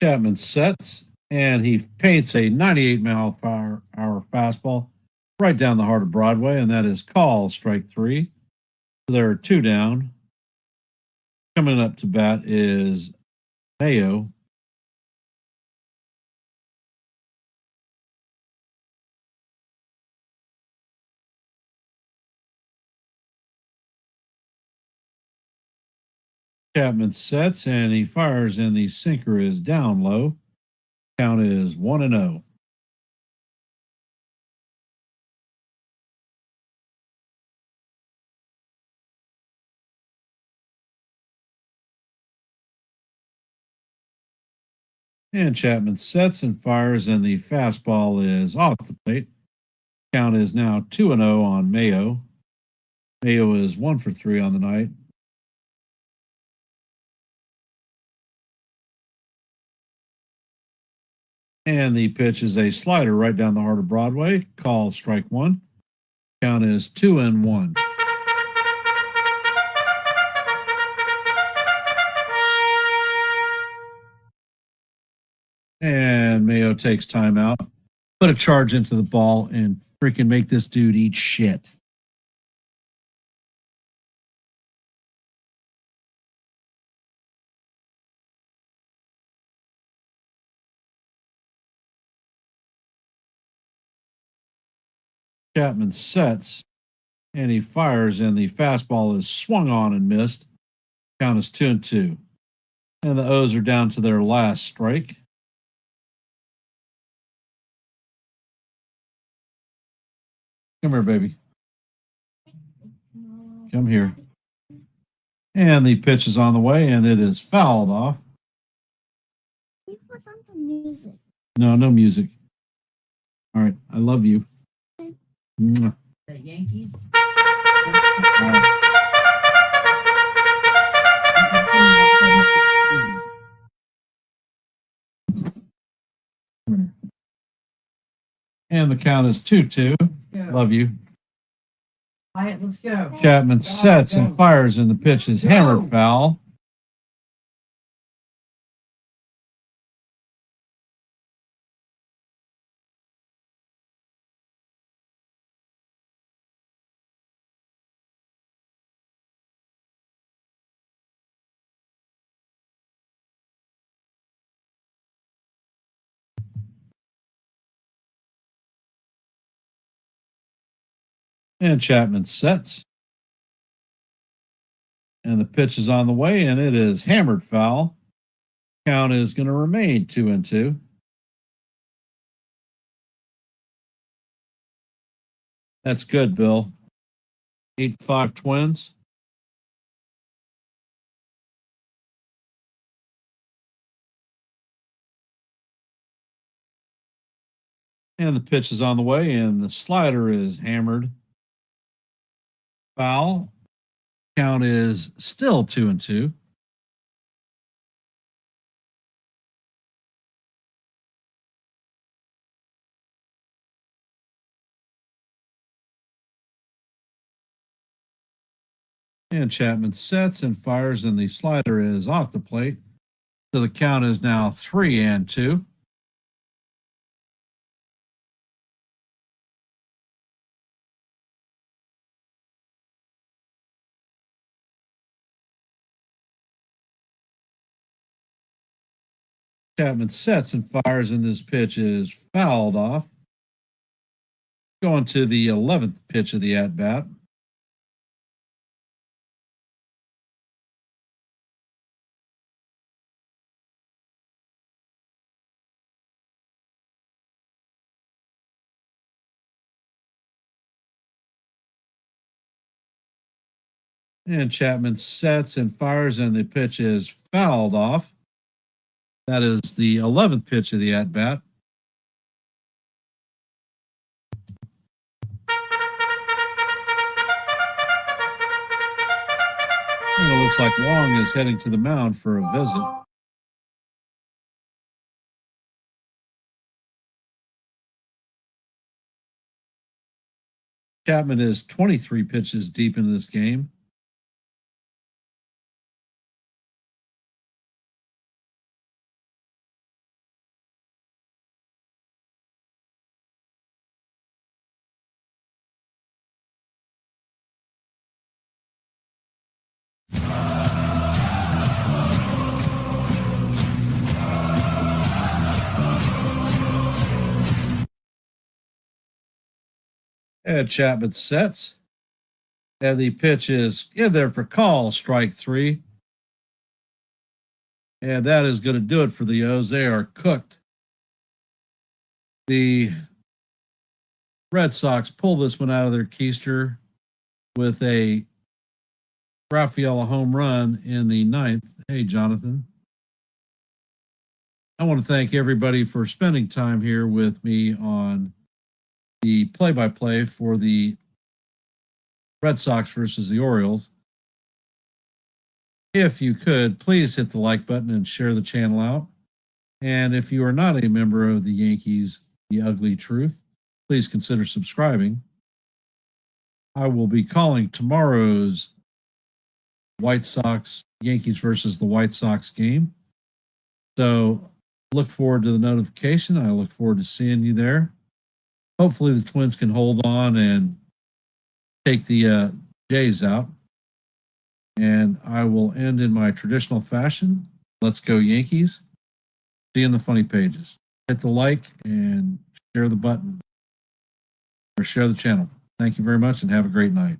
Chapman sets and he paints a 98 mile per hour fastball right down the heart of Broadway, and that is called strike three. So there are two down. Coming up to bat is Mayo. Chapman sets and he fires, and the sinker is down low. Count is 1-0. And Chapman sets and fires, and the fastball is off the plate. Count is now 2-0 on Mayo. Mayo is 1-for-3 on the night. And the pitch is a slider right down the heart of Broadway. Call strike one. Count is 2-1. And Mayo takes timeout. Put a charge into the ball and freaking make this dude eat shit. Chapman sets and he fires, and the fastball is swung on and missed. Count is 2-2. And the O's are down to their last strike. Come here, baby. Come here. And the pitch is on the way, and it is fouled off. We put on some music. No music. All right. I love you. Mwah. The Yankees. And the count is 2-2. Love you. Hyatt, let's go. Chapman sets and fires, and the pitch is hammered foul. And Chapman sets. And the pitch is on the way, and it is hammered foul. Count is going to remain 2-2. That's good, Bill. 8-5 Twins. And the pitch is on the way, and the slider is hammered foul. Count is still 2-2. And Chapman sets and fires, and the slider is off the plate. So the count is now 3-2. Chapman sets and fires, and this pitch is fouled off. Going to the 11th pitch of the at-bat. And Chapman sets and fires, and the pitch is fouled off. That is the 11th pitch of the at-bat. And it looks like Wong is heading to the mound for a visit. Chapman is 23 pitches deep in this game. And Chapman sets. And the pitch is in there for call, strike 3. And that is going to do it for the O's. They are cooked. The Red Sox pull this one out of their keister with a Rafaela home run in the 9th. Hey, Jonathan. I want to thank everybody for spending time here with me on the play-by-play for the Red Sox versus the Orioles. If you could, please hit the like button and share the channel out. And if you are not a member of the Yankees, The Ugly Truth, please consider subscribing. I will be calling tomorrow's White Sox, Yankees versus the White Sox game. So look forward to the notification. I look forward to seeing you there. Hopefully the Twins can hold on and take the Jays out. And I will end in my traditional fashion. Let's go Yankees. See you in the funny pages. Hit the like and share the button or share the channel. Thank you very much and have a great night.